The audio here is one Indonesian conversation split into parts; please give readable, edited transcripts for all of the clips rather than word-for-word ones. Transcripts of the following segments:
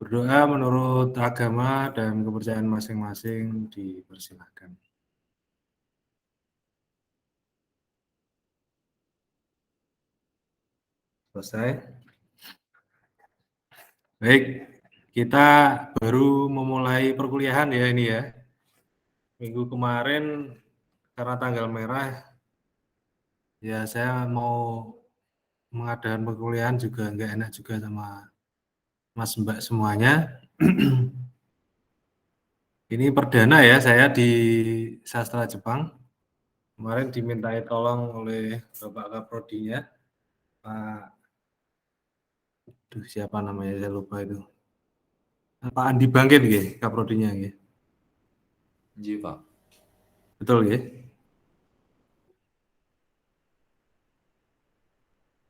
Berdoa menurut agama dan kepercayaan masing-masing dipersilakan. Selesai. Baik, kita baru memulai perkuliahan ya ini ya. Minggu kemarin karena tanggal merah, ya saya mau mengadakan perkuliahan juga nggak enak juga sama Mas Mbak semuanya. Ini perdana ya saya di sastra Jepang. Kemarin dimintai tolong oleh Bapak Kaprodinya, siapa namanya saya lupa itu. Pak Andi Bangkin nggih, Kaprodinya nggih. Iya, Pak. Betul nggih?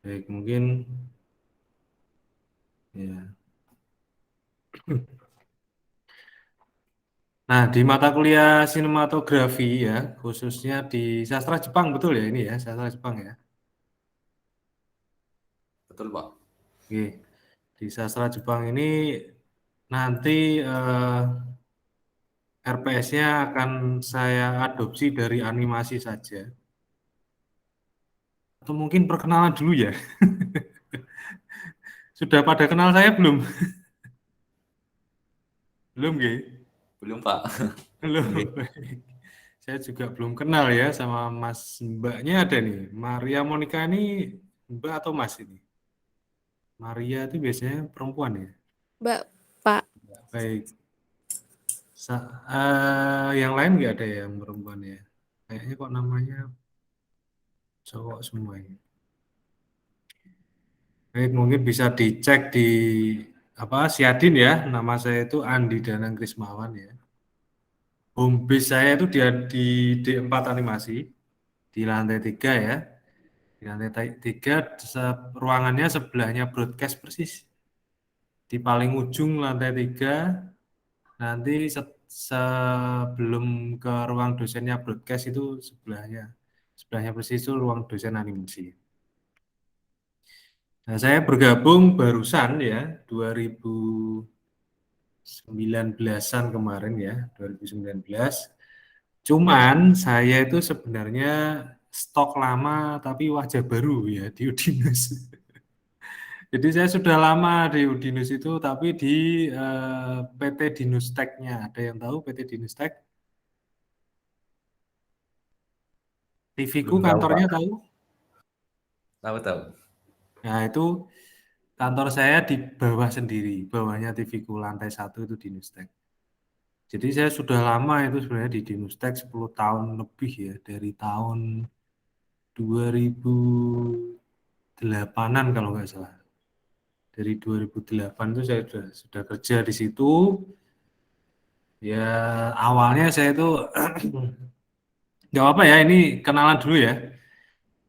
Baik, mungkin ya. Nah, di mata kuliah sinematografi ya, khususnya di sastra Jepang betul ya ini ya, sastra Jepang ya. Betul, Pak. Oke. Di sastra Jepang ini nanti RPS-nya akan saya adopsi dari animasi saja. Atau mungkin perkenalan dulu ya. Sudah pada kenal saya belum? Belum nggih? Belum, Pak. Belum. Nggih. Saya juga belum kenal ya sama Mas Mbaknya ada nih. Maria Monica ini Mbak atau Mas ini? Maria itu biasanya perempuan ya? Mbak, Pak. Baik. Yang lain nggak ada yang perempuan ya? Kayaknya kok namanya cowok semua ini. Baik, mungkin bisa dicek di Siadin ya. Nama saya itu Andi Danang Krismawan ya. Home base saya itu di D4 Animasi di lantai 3 ya. Di lantai 3 ruangannya sebelahnya broadcast persis. Di paling ujung lantai 3 nanti sebelum ke ruang dosennya broadcast itu sebelahnya persis itu ruang dosen animasi. Nah, saya bergabung barusan ya 2019-an kemarin ya, 2019. Cuman saya itu sebenarnya stok lama tapi wajah baru ya di Udinus. Jadi saya sudah lama di Udinus itu tapi di PT Dinustek-nya. Ada yang tahu PT Dinustek? TV-ku Belum tahu, kantornya Pak. tahu? Tahu. Nah, itu kantor saya di bawah sendiri, bawahnya TV-ku lantai 1 itu Dinustek. Jadi saya sudah lama itu sebenarnya di Dinustek 10 tahun lebih ya, dari tahun 2008-an kalau nggak salah. Dari 2008 itu saya sudah kerja di situ. Ya awalnya saya itu nggak apa ya, ini kenalan dulu ya.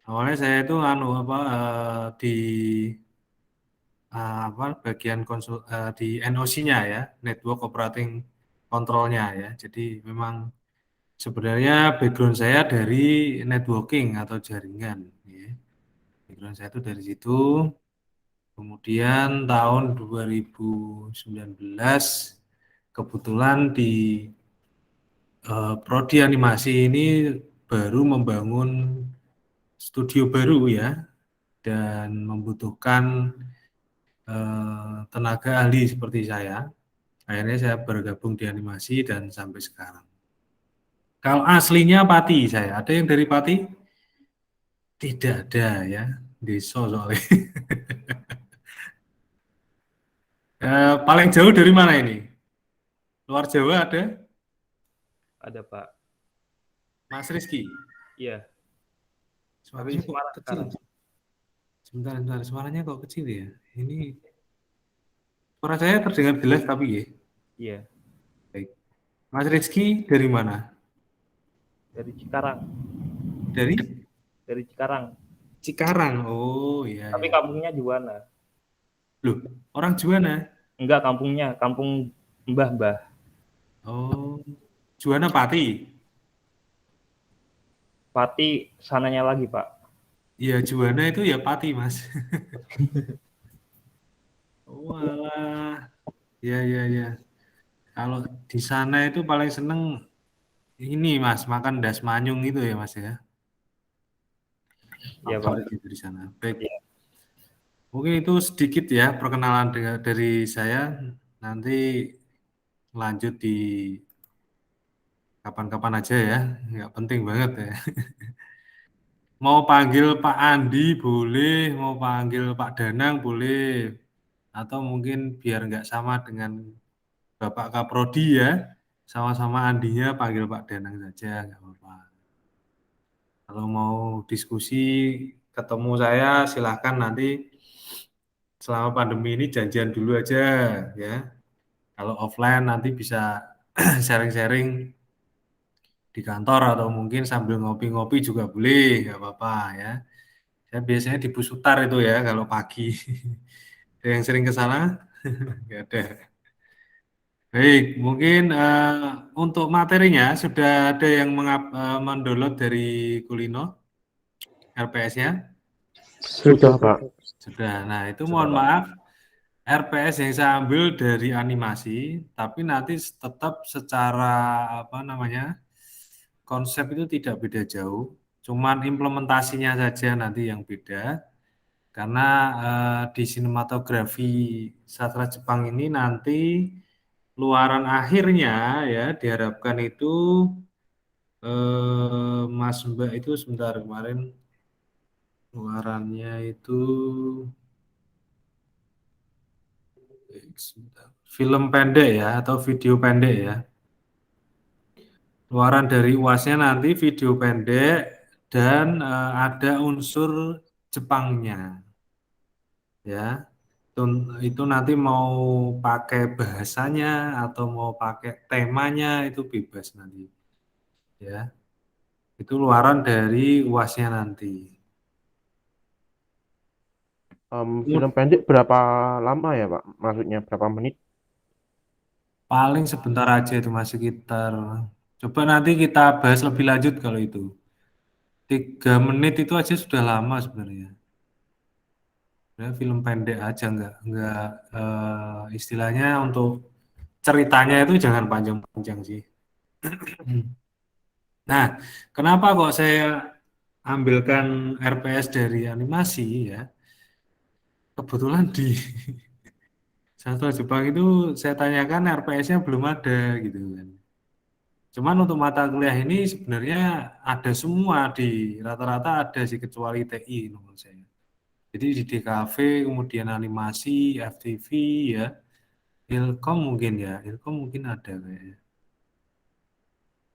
Awalnya saya itu di bagian di NOC-nya ya, Network Operating Control-nya ya. Jadi memang sebenarnya background saya dari networking atau jaringan. Ya. Background saya itu dari situ. Kemudian tahun 2019 kebetulan di prodi animasi ini baru membangun studio baru ya dan membutuhkan tenaga ahli seperti saya. Akhirnya saya bergabung di animasi dan sampai sekarang. Kalau aslinya Pati saya, ada yang dari Pati? Tidak ada ya, Deso soalnya. Paling jauh dari mana ini? Luar Jawa ada? Ada, Pak. Mas Rizky? Iya. Suaranya kok Semarang kecil? sekarang. Sebentar, suaranya kok kecil ya? Ini suara saya terdengar jelas tapi ya. Iya. Baik. Mas Rizky dari mana? Dari Cikarang. Dari Cikarang. Cikarang. Oh iya. Tapi Ya. kampungnya Juwana. Loh, orang Juwana? Enggak, kampung Mbah-mbah. Oh, Juwana Pati. Pati sananya lagi, Pak. Iya, Juwana itu ya Pati, Mas. Walah. Iya. Kalau di sana itu paling seneng ini Mas, makan das manyung itu ya Mas ya. Iya Pak. Favorit itu di sana. Baik, Iya. mungkin itu sedikit ya perkenalan dari saya. Nanti lanjut di kapan-kapan aja ya, nggak penting banget ya. Mau panggil Pak Andi boleh, mau panggil Pak Danang boleh, atau mungkin biar nggak sama dengan Bapak Kaprodi ya, sama-sama Andinya panggil Pak Danang saja, nggak apa-apa. Kalau mau diskusi, ketemu saya silahkan nanti selama pandemi ini janjian dulu aja ya. Kalau offline nanti bisa sharing-sharing di kantor atau mungkin sambil ngopi-ngopi juga boleh, nggak apa-apa ya. Saya biasanya di Pusutar itu ya kalau pagi. Ada yang sering ke sana? Nggak ada. Baik, mungkin untuk materinya sudah ada yang mendownload dari Kulino RPS-nya? Sudah, Pak. Sudah. Nah, itu Sudah, mohon Pak. maaf, RPS yang saya ambil dari animasi, tapi nanti tetap secara apa namanya konsep itu tidak beda jauh, cuman implementasinya saja nanti yang beda. Karena di sinematografi sastra Jepang ini nanti luaran akhirnya ya diharapkan itu Mas Mbak itu sebentar kemarin luarannya itu sebentar, film pendek ya atau video pendek ya. Luaran dari UASnya nanti video pendek dan ada unsur Jepangnya ya. Itu nanti mau pakai bahasanya atau mau pakai temanya itu bebas nanti ya. Itu luaran dari UASnya nanti. Film pendek berapa lama ya, Pak? Maksudnya berapa menit? Paling sebentar aja itu masih sekitar. Coba nanti kita bahas lebih lanjut kalau itu. 3 menit itu aja sudah lama sebenarnya. Ya, film pendek aja nggak istilahnya untuk ceritanya itu jangan panjang-panjang sih. Nah, kenapa kok saya ambilkan RPS dari animasi ya? Kebetulan di sastra Jepang itu saya tanyakan RPS-nya belum ada gitu kan. Cuman untuk mata kuliah ini sebenarnya ada semua di rata-rata ada sih kecuali TI menurut saya. Jadi di DKV, kemudian animasi, FTV ya, Ilkom mungkin ya, Ilkom mungkin ada kayaknya.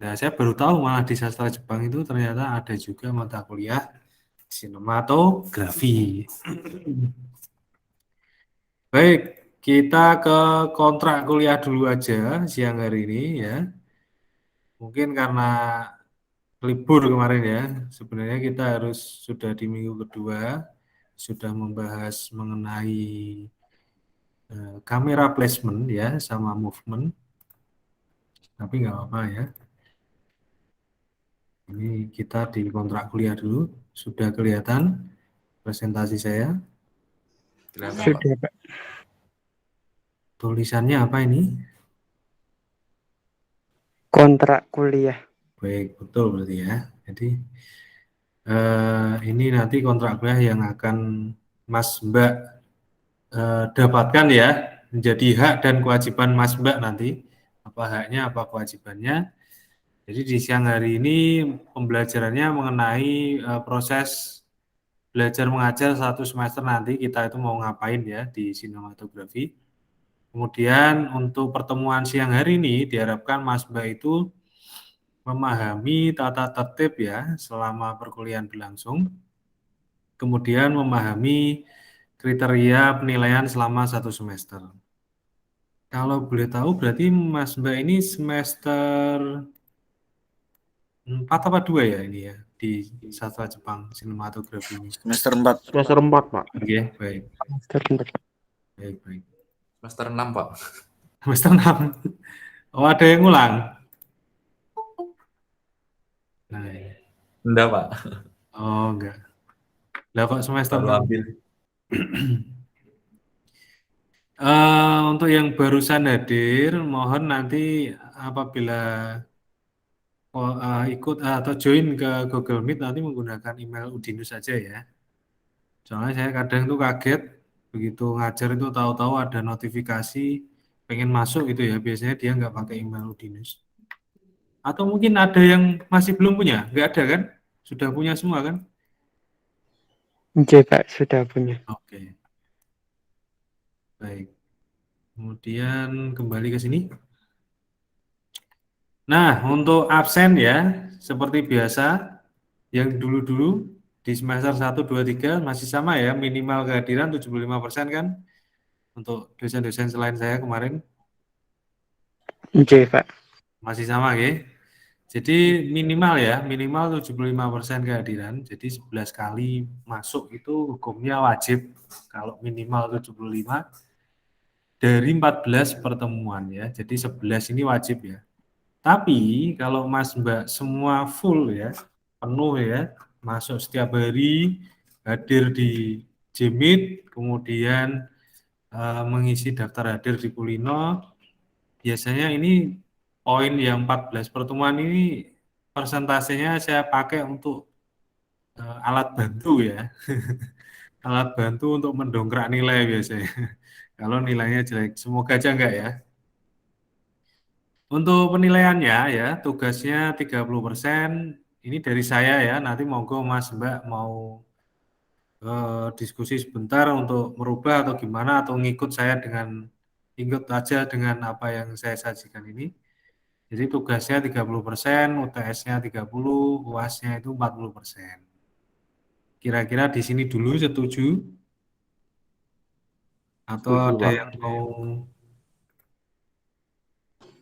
Nah, saya baru tahu malah di sastra Jepang itu ternyata ada juga mata kuliah sinematografi. Baik, kita ke kontrak kuliah dulu aja siang hari ini ya. Mungkin karena libur kemarin ya, sebenarnya kita harus sudah di minggu kedua, sudah membahas mengenai kamera placement ya, sama movement, tapi nggak apa-apa ya. Ini kita di kontrak kuliah dulu, sudah kelihatan presentasi saya. Kelihatan, Pak. Sudah, Pak. Tulisannya apa ini? Kontrak kuliah. Baik, betul berarti ya. Jadi ini nanti kontrak kuliah yang akan Mas Mbak dapatkan ya, menjadi hak dan kewajiban Mas Mbak nanti. Apa haknya, apa kewajibannya. Jadi di siang hari ini pembelajarannya mengenai proses belajar mengajar 1 semester nanti kita itu mau ngapain ya di sinematografi. Kemudian untuk pertemuan siang hari ini diharapkan Mas Mbak itu memahami tata tertib ya selama perkuliahan berlangsung. Kemudian memahami kriteria penilaian selama 1 semester. Kalau boleh tahu berarti Mas Mbak ini semester 4 apa 2 ya ini ya di sastra Jepang sinematografi ini. Semester 4. Semester 4, Pak. Oke, baik. Semester Baik. Semester 6, Pak. Semester 6. Oh, ada yang ngulang. Nah, ya. Enggak, Pak. Oh, enggak. Lah kok semester Baru 6? ambil. Untuk yang barusan hadir, mohon nanti apabila ikut atau join ke Google Meet nanti menggunakan email Udinus saja ya. Soalnya saya kadang tuh kaget begitu ngajar itu tahu-tahu ada notifikasi pengen masuk itu ya. Biasanya dia nggak pakai email Udinus. Atau mungkin ada yang masih belum punya? Nggak ada kan? Sudah punya semua kan? Oke, Pak, sudah punya. Oke, baik. Kemudian kembali ke sini. Nah, untuk absen ya, seperti biasa, yang dulu-dulu di semester 1, 2, 3 masih sama ya, minimal kehadiran 75% kan, untuk dosen-dosen selain saya kemarin, Oke, Pak. masih sama ya. Jadi minimal ya, minimal 75% kehadiran, jadi 11 kali masuk itu hukumnya wajib, kalau minimal 75 dari 14 pertemuan ya, jadi 11 ini wajib ya. Tapi kalau Mas Mbak semua full ya, penuh ya, masuk setiap hari, hadir di Jimit, kemudian mengisi daftar hadir di Kulino, biasanya ini poin yang 14 pertemuan ini persentasenya saya pakai untuk alat bantu ya, alat bantu untuk mendongkrak nilai biasanya. Kalau nilainya jelek, semoga aja enggak ya. Untuk penilaiannya ya, tugasnya 30%, ini dari saya ya, nanti monggo Mas Mbak mau diskusi sebentar untuk merubah atau gimana, atau ngikut saya dengan, ikut aja dengan apa yang saya sajikan ini. Jadi tugasnya 30%, UTS-nya 30%, UAS-nya itu 40%. Kira-kira di sini dulu setuju? Atau Setuju, ada Pak. yang mau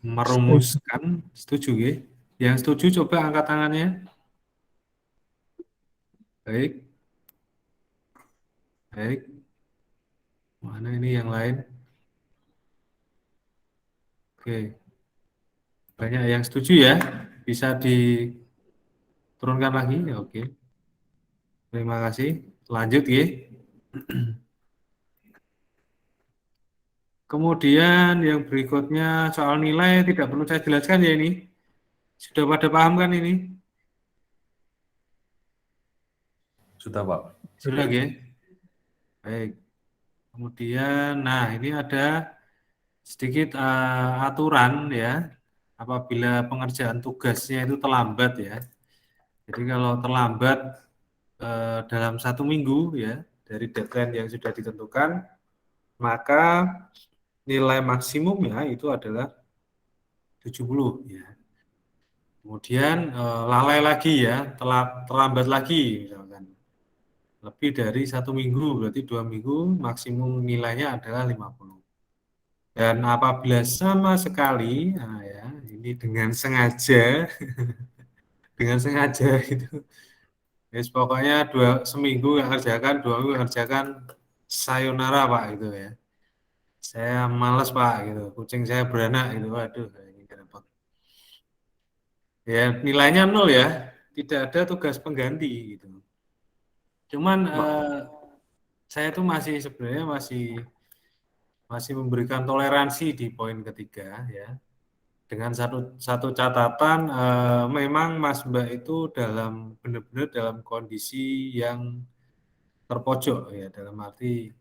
merumuskan? Setuju ya? Yang setuju coba angkat tangannya. Baik, baik. Mana ini yang lain? Oke, banyak yang setuju ya. Bisa diturunkan lagi? Ya, oke. Terima kasih. Lanjut ya. Kemudian yang berikutnya soal nilai tidak perlu saya jelaskan ya ini. Sudah pada paham kan ini? Sudah, Pak. Sudah ya? Baik. Kemudian, nah ini ada sedikit aturan ya. Apabila pengerjaan tugasnya itu terlambat ya. Jadi kalau terlambat dalam 1 minggu ya dari deadline yang sudah ditentukan, maka nilai maksimumnya itu adalah 70 ya. Kemudian lalai lagi ya, terlambat lagi misalkan. Lebih dari 1 minggu, berarti 2 minggu, maksimum nilainya adalah 50. Dan apabila sama sekali, nah ya, ini dengan sengaja, dengan sengaja itu, yes, pokoknya seminggu yang kerjakan, 2 minggu yang kerjakan, sayonara Pak gitu ya. Saya malas Pak gitu, kucing saya beranak gitu, waduh, ini repot. Ya nilainya 0 ya, tidak ada tugas pengganti gitu. Cuman saya tuh masih sebenarnya masih memberikan toleransi di poin ketiga ya. Dengan satu catatan, memang Mas Mbak itu benar-benar dalam kondisi yang terpojok ya, dalam arti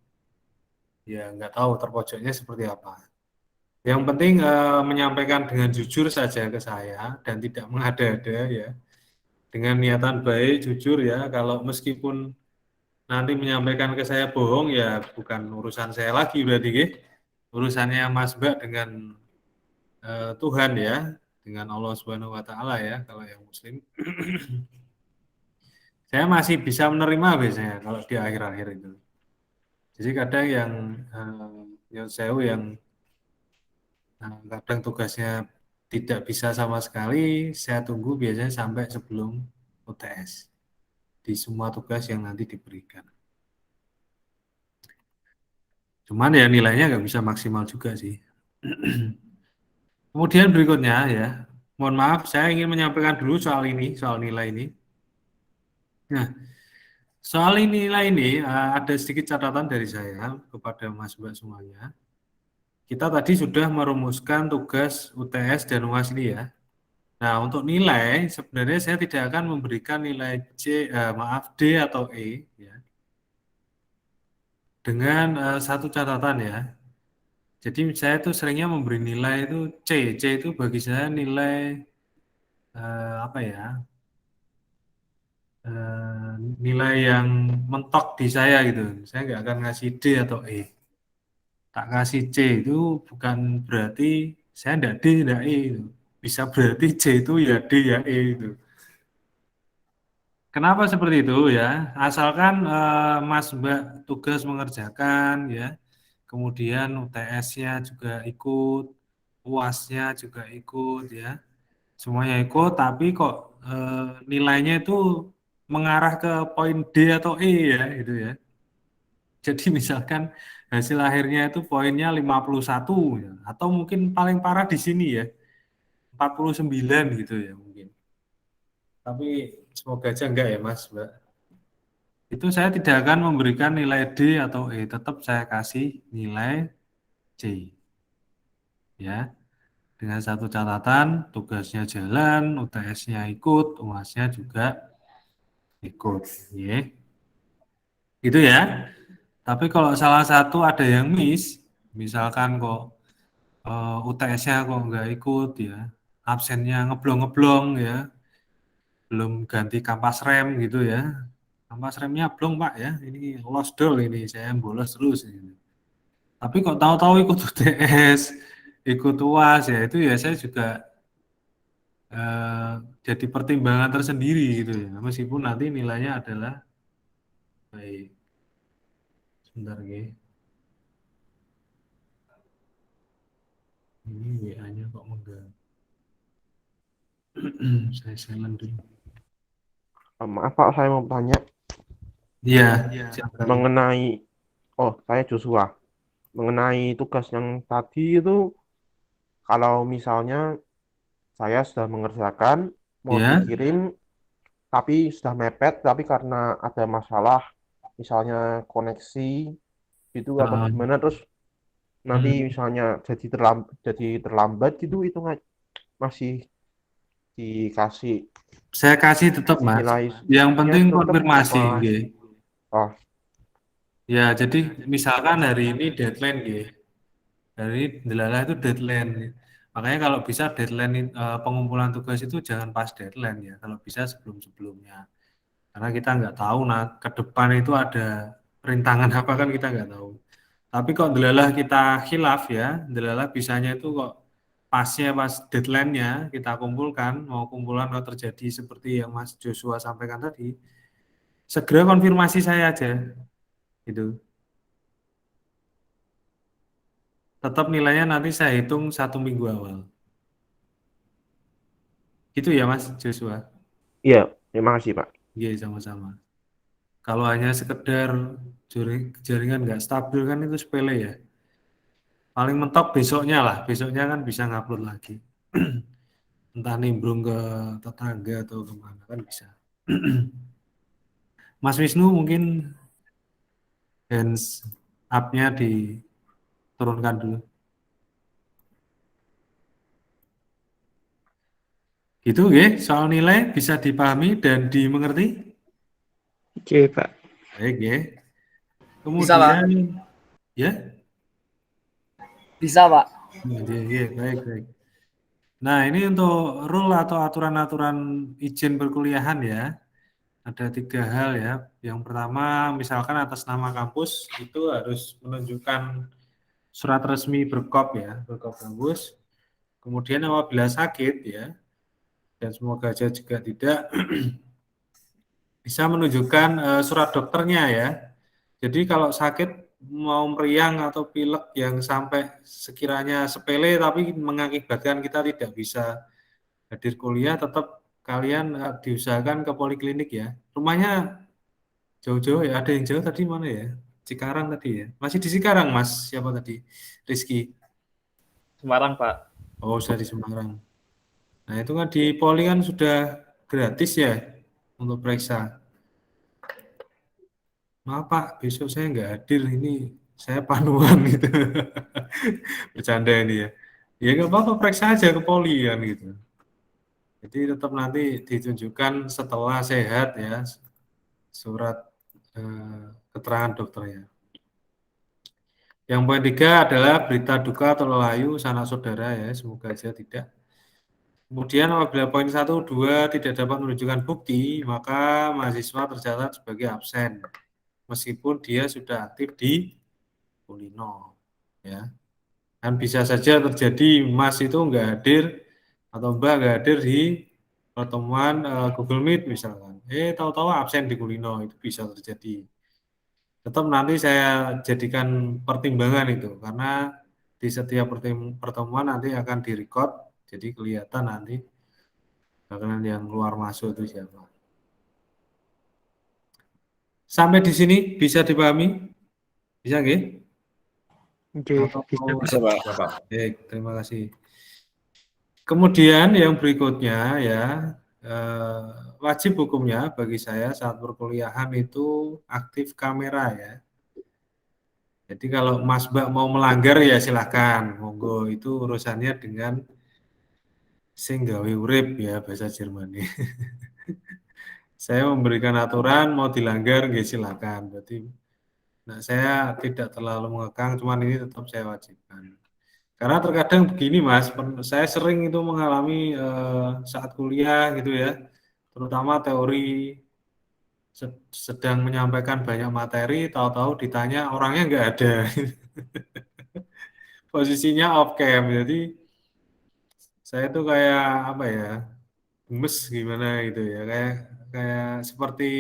ya nggak tahu terpojoknya seperti apa. Yang penting menyampaikan dengan jujur saja ke saya dan tidak mengada-ada ya, dengan niatan baik, jujur ya. Kalau meskipun nanti menyampaikan ke saya bohong ya bukan urusan saya lagi berarti urusannya Mas Mbak dengan Tuhan ya, dengan Allah Subhanahu wa taala ya kalau yang muslim. Saya masih bisa menerima biasanya kalau di akhir-akhir itu. Jadi kadang yang saya yang kadang tugasnya tidak bisa sama sekali, saya tunggu biasanya sampai sebelum UTS di semua tugas yang nanti diberikan. Cuman ya nilainya nggak bisa maksimal juga sih. Kemudian berikutnya ya, mohon maaf saya ingin menyampaikan dulu soal nilai ini. Nah, soal nilai ini ada sedikit catatan dari saya kepada Mas Mbak semuanya. kita tadi sudah merumuskan tugas UTS dan UAS ini ya. Nah, untuk nilai sebenarnya saya tidak akan memberikan nilai D atau E ya. Dengan satu catatan ya. Jadi saya tuh seringnya memberi nilai itu C. C itu bagi saya nilai apa ya? Nilai yang mentok di saya gitu. Saya nggak akan ngasih D atau E. Tak kasih C itu bukan berarti saya nggak D, nggak E. Gitu. Bisa berarti C itu ya D ya E itu. Kenapa seperti itu ya? Asalkan Mas Mbak tugas mengerjakan ya, kemudian UTS-nya juga ikut, UAS-nya juga ikut ya, semuanya ikut, tapi kok nilainya itu mengarah ke poin D atau E ya, gitu ya. Jadi misalkan hasil akhirnya itu poinnya 51 ya, atau mungkin paling parah di sini ya, 49 gitu ya mungkin. Tapi semoga aja enggak ya Mas, Mbak. Itu saya tidak akan memberikan nilai D atau E, tetap saya kasih nilai C. Ya, dengan satu catatan, tugasnya jalan, UTS-nya ikut, UAS-nya juga ikut. Ya. Gitu ya. Tapi kalau salah satu ada yang miss, misalkan kok UTS-nya kok nggak ikut ya, absennya ngeblong-ngeblong ya, belum ganti kampas rem gitu ya. Kampas remnya blong Pak ya, ini lost dol ini, saya bolos terus. Ini. Tapi kok tahu-tahu ikut UTS, ikut UAS ya itu ya saya juga jadi pertimbangan tersendiri gitu ya. Meskipun nanti nilainya adalah baik. Sebentar ya. Ini WA-nya kok mengganggu. Saya silent dulu. Maaf Pak, saya mau tanya Iya, silakan. mengenai, saya Joshua, mengenai tugas yang tadi itu, kalau misalnya saya sudah mengerjakan, mau Ya, dikirim, tapi sudah mepet, tapi karena ada masalah, misalnya koneksi, gitu atau eh, gimana, terus nanti hmm, misalnya jadi terlambat gitu, itu nggak masih dikasih saya kasih tetap Mas. nilai Yang ya penting tetap konfirmasi, apa? nggih. Oh, Ya, jadi misalkan hari ini deadline, nggih. Hari ini delalah itu deadline. Makanya kalau bisa deadline pengumpulan tugas itu jangan pas deadline ya. Kalau bisa sebelum-sebelumnya. Karena kita nggak tahu nah ke depan itu ada rintangan apa kan kita nggak tahu. Tapi kok delalah kita khilaf ya, delalah bisanya itu kok pasnya pas deadline-nya kita kumpulkan, mau kumpulan mau terjadi seperti yang Mas Joshua sampaikan tadi, segera konfirmasi saya aja, gitu. Tetap nilainya nanti saya hitung 1 minggu awal. Gitu ya Mas Joshua? iya, terima kasih Pak. Iya sama-sama. Kalau hanya sekedar jaringan nggak stabil kan itu sepele ya. Paling mentok besoknya lah, besoknya kan bisa ngupload lagi. Entah nimbrung ke tetangga atau kemana kan bisa. Mas Wisnu mungkin hands up-nya diturunkan dulu. Gitu ya, soal nilai bisa dipahami dan dimengerti? Oke, Pak. Baik ya. Bisa, Pak. Kemudian ya, Bisa, Pak. ya, baik baik. Nah ini untuk rule atau aturan-aturan izin perkuliahan ya. Ada 3 hal ya. Yang pertama, misalkan atas nama kampus itu harus menunjukkan surat resmi berkop ya, berkop kampus. Kemudian apabila sakit ya, dan semoga aja juga tidak, bisa menunjukkan surat dokternya ya. Jadi kalau sakit mau meriang atau pilek yang sampai sekiranya sepele tapi mengakibatkan kita tidak bisa hadir kuliah, tetap kalian diusahakan ke poliklinik ya. Rumahnya jauh-jauh ya, ada yang jauh tadi mana ya? Cikarang tadi ya. Masih di Cikarang Mas, siapa tadi? Rizky. Semarang, Pak. Oh, sudah di Semarang. Nah, itu kan di Poli kan sudah gratis ya untuk periksa. Maaf Pak, besok saya nggak hadir ini, saya panuan gitu. Bercanda ini ya. Ya nggak apa-apa, periksa aja ke poli kan gitu. Jadi tetap nanti ditunjukkan setelah sehat ya, surat keterangan dokternya. Yang poin 3 adalah berita duka atau layu sanak saudara ya, semoga aja tidak. Kemudian apabila poin 1, 2 tidak dapat menunjukkan bukti, maka mahasiswa tercatat sebagai absen, meskipun dia sudah aktif di Kulino. Ya. Dan bisa saja terjadi Mas itu nggak hadir atau Mbak nggak hadir di pertemuan Google Meet misalkan. Tahu-tahu absen di Kulino, itu bisa terjadi. Tetap nanti saya jadikan pertimbangan itu, karena di setiap pertemuan nanti akan direcord, jadi kelihatan nanti bakalan yang keluar masuk itu siapa. Sampai di sini bisa dipahami? Bisa nggih? Oke, Atau bisa, mau- Pak. Bisa, Pak. Ya, Pak. Baik, terima kasih. Kemudian yang berikutnya ya, wajib hukumnya bagi saya saat perkuliahan itu aktif kamera ya. Jadi kalau Mas Mbak mau melanggar ya silahkan, monggo, itu urusannya dengan sing gawe urip ya, bahasa Jerman. Saya memberikan aturan, mau dilanggar nggih silakan. Berarti saya tidak terlalu mengekang, cuman ini tetap saya wajibkan. Karena terkadang begini Mas, saya sering itu mengalami saat kuliah gitu ya, terutama teori sedang menyampaikan banyak materi, tahu-tahu ditanya orangnya nggak ada. Posisinya off cam, jadi saya tuh kayak apa ya, gemes gimana gitu ya, kayak kayak seperti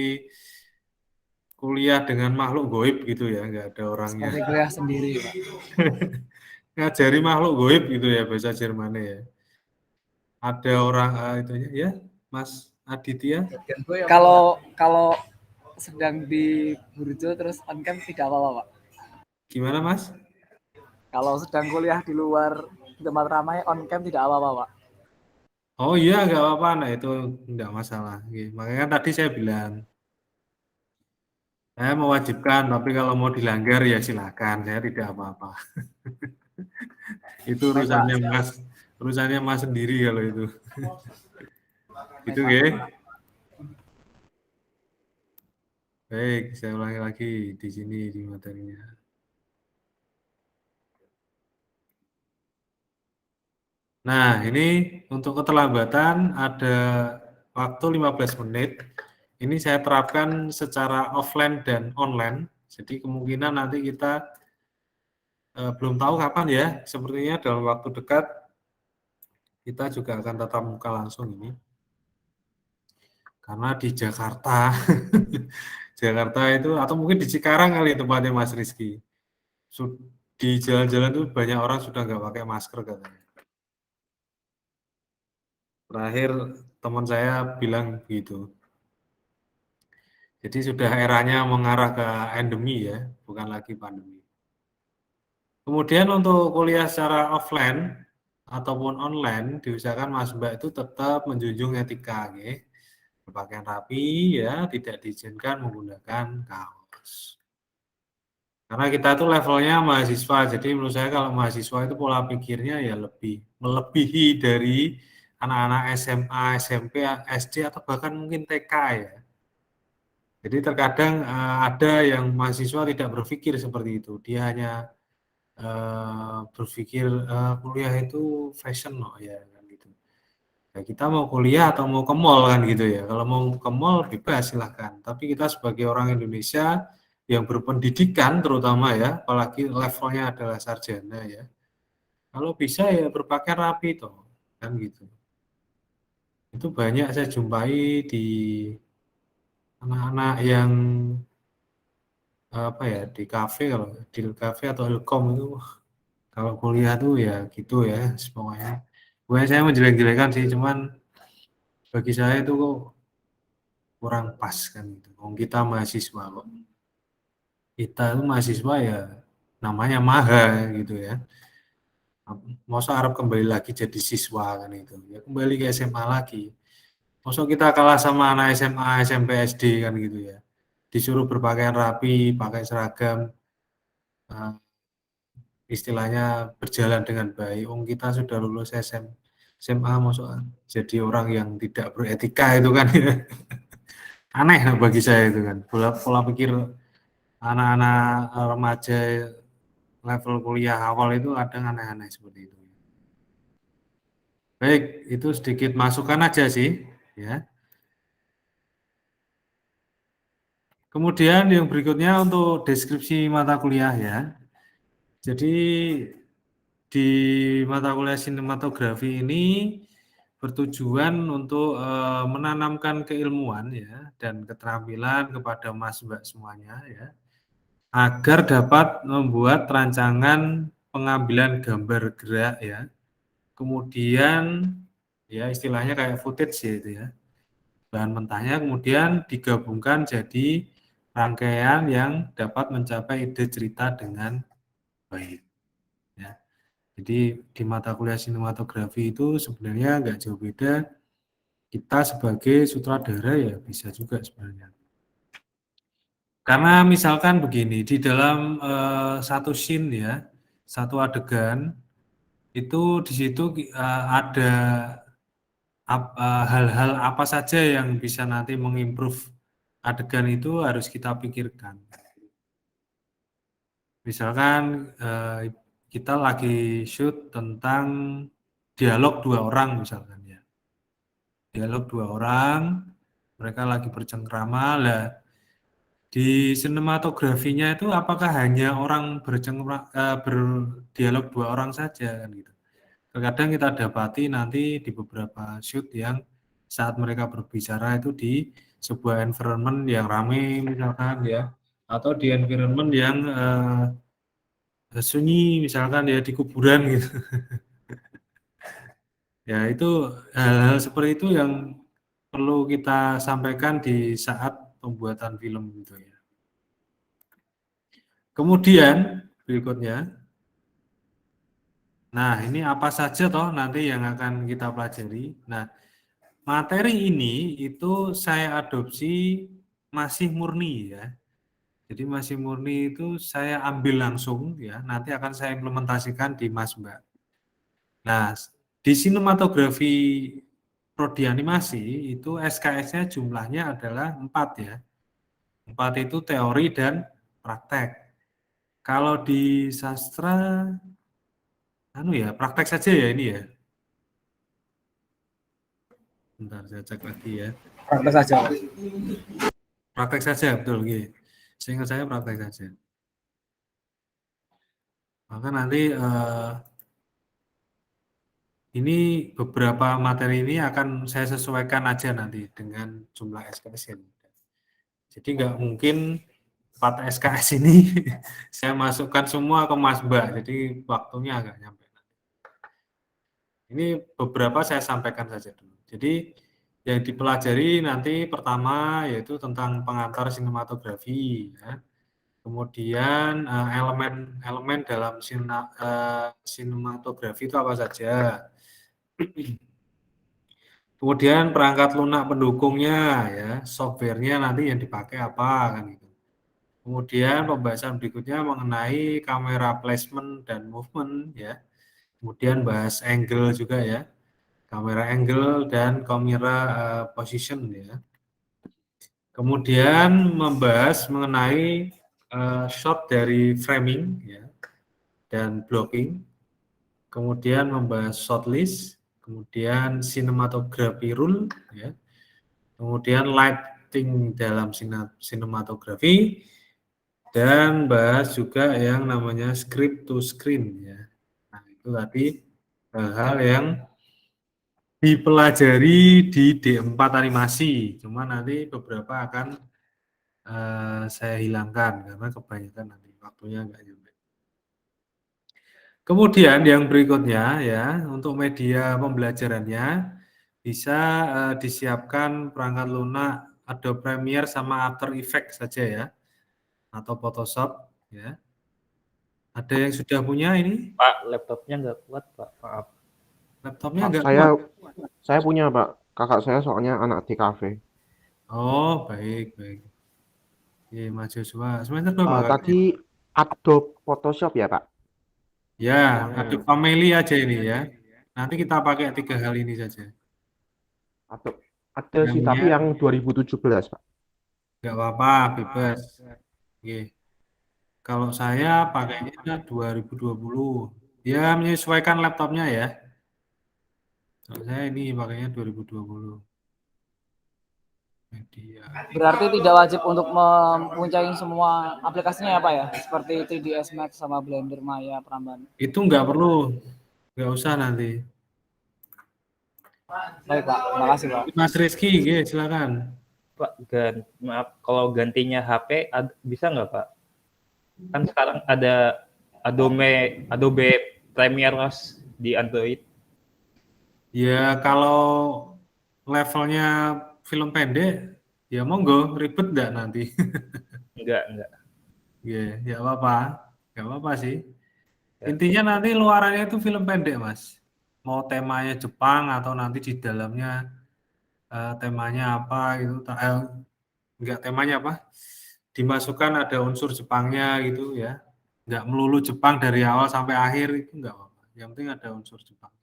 kuliah dengan makhluk goib gitu ya, nggak ada orangnya. Seperti kuliah sendiri, Pak. Ngajari makhluk goib gitu ya, bahasa Jermannya ya. Ada orang itu ya, Mas Aditya. Kalau sedang di Burjo terus on cam tidak apa-apa, Pak. Gimana Mas? Kalau sedang kuliah di luar tempat ramai on cam tidak apa-apa, Pak. Oh iya, nggak apa-apa, nah itu nggak masalah. Makanya kan tadi saya bilang, saya mewajibkan, tapi kalau mau dilanggar ya silakan, saya tidak apa-apa. Itu Baik, Pak. urusannya Mas sendiri kalau itu. Gitu ya. Baik, saya ulangi lagi di sini di materinya. Nah, ini untuk keterlambatan ada waktu 15 menit. Ini saya terapkan secara offline dan online. Jadi kemungkinan nanti kita belum tahu kapan ya. Sepertinya dalam waktu dekat kita juga akan tatap muka langsung ini. Karena di Jakarta, Jakarta itu atau mungkin di Cikarang kali tempatnya Mas Rizky. Di jalan-jalan tuh banyak orang sudah nggak pakai masker katanya. Terakhir teman saya bilang begitu. Jadi sudah eranya mengarah ke endemi ya, bukan lagi pandemi. Kemudian untuk kuliah secara offline ataupun online, diusahakan Mas Mbak itu tetap menjunjung etika, ya. Berpakaian rapi, ya, tidak diizinkan menggunakan kaos. Karena kita tuh levelnya mahasiswa, jadi menurut saya kalau mahasiswa itu pola pikirnya ya lebih melebihi dari anak-anak SMA, SMP, SD atau bahkan mungkin TK ya. Jadi terkadang ada yang mahasiswa tidak berpikir seperti itu, dia hanya berpikir kuliah itu fashion loh ya kan gitu. Ya, kita mau kuliah atau mau ke mall kan gitu ya. Kalau mau ke mall bebas silahkan. Tapi kita sebagai orang Indonesia yang berpendidikan terutama ya, apalagi levelnya adalah sarjana ya. Kalau bisa ya berpakaian rapi toh, kan gitu. Itu banyak saya jumpai di anak-anak yang apa ya di kafe atau Ilkom itu kalau kuliah tuh ya gitu ya pokoknya. Bukan saya menjelek-jelekan sih, cuman bagi saya itu kok kurang pas kan gitu. Kita mahasiswa kok. Kita itu mahasiswa ya namanya maha gitu ya. Masa Arab kembali lagi jadi siswa kan itu. Ya kembali ke SMA lagi. Masa kita kalah sama anak SMA, SMP, SD kan gitu ya. Disuruh berpakaian rapi, pakai seragam. istilahnya berjalan dengan baik. Kita sudah lulus SMA, masuk jadi orang yang tidak beretika itu kan ya. Aneh bagi saya itu kan. Pola pikir anak-anak remaja level kuliah awal itu kadang aneh-aneh seperti itu. Baik, itu sedikit masukan aja sih, ya. Kemudian yang berikutnya untuk deskripsi mata kuliah ya. Jadi di mata kuliah sinematografi ini bertujuan untuk menanamkan keilmuan ya dan keterampilan kepada Mas Mbak semuanya ya, agar dapat membuat rancangan pengambilan gambar gerak ya. Kemudian ya istilahnya kayak footage ya itu ya. Bahan mentahnya kemudian digabungkan jadi rangkaian yang dapat mencapai ide cerita dengan baik. Ya. Jadi di mata kuliah sinematografi itu sebenarnya nggak jauh beda. Kita sebagai sutradara ya bisa juga sebenarnya. Karena misalkan begini, di dalam satu scene ya, satu adegan, itu di situ ada hal-hal apa saja yang bisa nanti mengimprove adegan itu harus kita pikirkan. Misalkan kita lagi shoot tentang dialog dua orang misalkan ya. Dialog dua orang, mereka lagi bercengkrama lah. Di sinematografinya itu apakah hanya orang berdialog dua orang saja kan gitu. Terkadang kita dapati nanti di beberapa shoot yang saat mereka berbicara itu di sebuah environment yang ramai misalkan ya, atau di environment yang sunyi misalkan ya di kuburan gitu. Ya itu hal-hal seperti itu yang perlu kita sampaikan di saat pembuatan film gitu ya. Kemudian berikutnya, nah ini apa saja toh nanti yang akan kita pelajari. Nah materi ini itu saya adopsi masih murni ya. Jadi masih murni itu saya ambil langsung ya, nanti akan saya implementasikan di Mas Mbak. Nah, di sinematografi prodi animasi itu SKS-nya jumlahnya adalah 4 ya. 4 itu teori dan praktek. Kalau di sastra praktek saja ya ini ya. Bentar saya cek lagi ya. Praktek saja. Praktek saja betul gitu. Seingat saya praktek saja. Maka nanti ini beberapa materi ini akan saya sesuaikan aja nanti dengan jumlah SKS yang ada. Jadi nggak mungkin 4 SKS ini saya masukkan semua ke Mas Mbak, jadi waktunya agak nyampe. Ini beberapa saya sampaikan saja dulu. Jadi yang dipelajari nanti pertama yaitu tentang pengantar sinematografi, ya. Kemudian elemen-elemen dalam sinematografi itu apa saja. Kemudian perangkat lunak pendukungnya, ya, softwarenya nanti yang dipakai apa kan gitu. Kemudian pembahasan berikutnya mengenai kamera placement dan movement ya. Kemudian bahas angle juga ya. Kamera angle dan kamera position ya. Kemudian membahas mengenai shot dari framing ya dan blocking. Kemudian membahas shot list, kemudian cinematography rule ya. Kemudian lighting dalam sinematografi, dan bahas juga yang namanya script to screen ya. Nah, itu tadi hal-hal yang dipelajari di D4 animasi, cuma nanti beberapa akan saya hilangkan karena kebanyakan nanti waktunya nggak nyampe. Kemudian yang berikutnya ya, untuk media pembelajarannya bisa disiapkan perangkat lunak Adobe Premiere sama After Effects saja ya, atau Photoshop ya. Ada yang sudah punya ini? Pak, laptopnya nggak kuat, Pak. Maaf. Laptopnya Pak, nggak kuat? saya punya, Pak. Kakak saya soalnya anak di kafe. Oh, baik, baik. Oke, Mas Joshua. Semester berapa kakaknya? Tadi Adobe Photoshop ya, Pak? Ya, Misalnya Adobe Family aja ini ya. Nanti kita pakai 3 hal ini saja. atau ada sih tapi Premiere yang 2017 Pak. nggak apa-apa, bebas. Oke. Kalau saya pakainya 2020. Ya, menyesuaikan laptopnya ya. Kalau saya ini pakainya 2020. Media. Berarti tidak wajib untuk mempunyai semua aplikasinya ya Pak ya? Seperti 3ds Max sama Blender, Maya, Prambanan. Itu nggak perlu, nggak usah nanti. Baik Pak, makasih Pak. Mas Rizky, silakan. Pak, maaf, kalau gantinya HP bisa nggak Pak? Kan sekarang ada Adobe Premiere di Android. Ya, kalau levelnya film pendek, ya monggo, ribet nggak nanti? Enggak. Ya apa-apa, nggak apa-apa sih. Ya. Intinya nanti luarannya itu film pendek, Mas. Mau temanya Jepang atau nanti di dalamnya temanya apa gitu, nggak temanya apa? Dimasukkan ada unsur Jepangnya gitu ya. Nggak melulu Jepang dari awal sampai akhir itu nggak apa-apa. Yang penting ada unsur Jepang.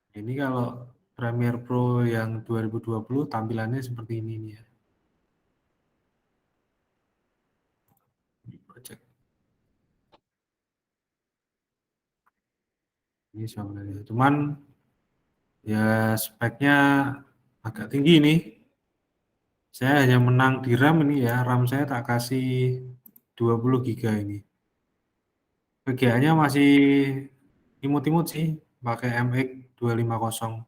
Ini kalau Premiere Pro yang 2020 tampilannya seperti ini nih ya. Project. Ini sebenarnya. Cuman ya speknya agak tinggi nih. Saya hanya menang di RAM ini ya. RAM saya tak kasih 20 GB ini. VGA-nya masih imut-imut sih, pakai MX 250.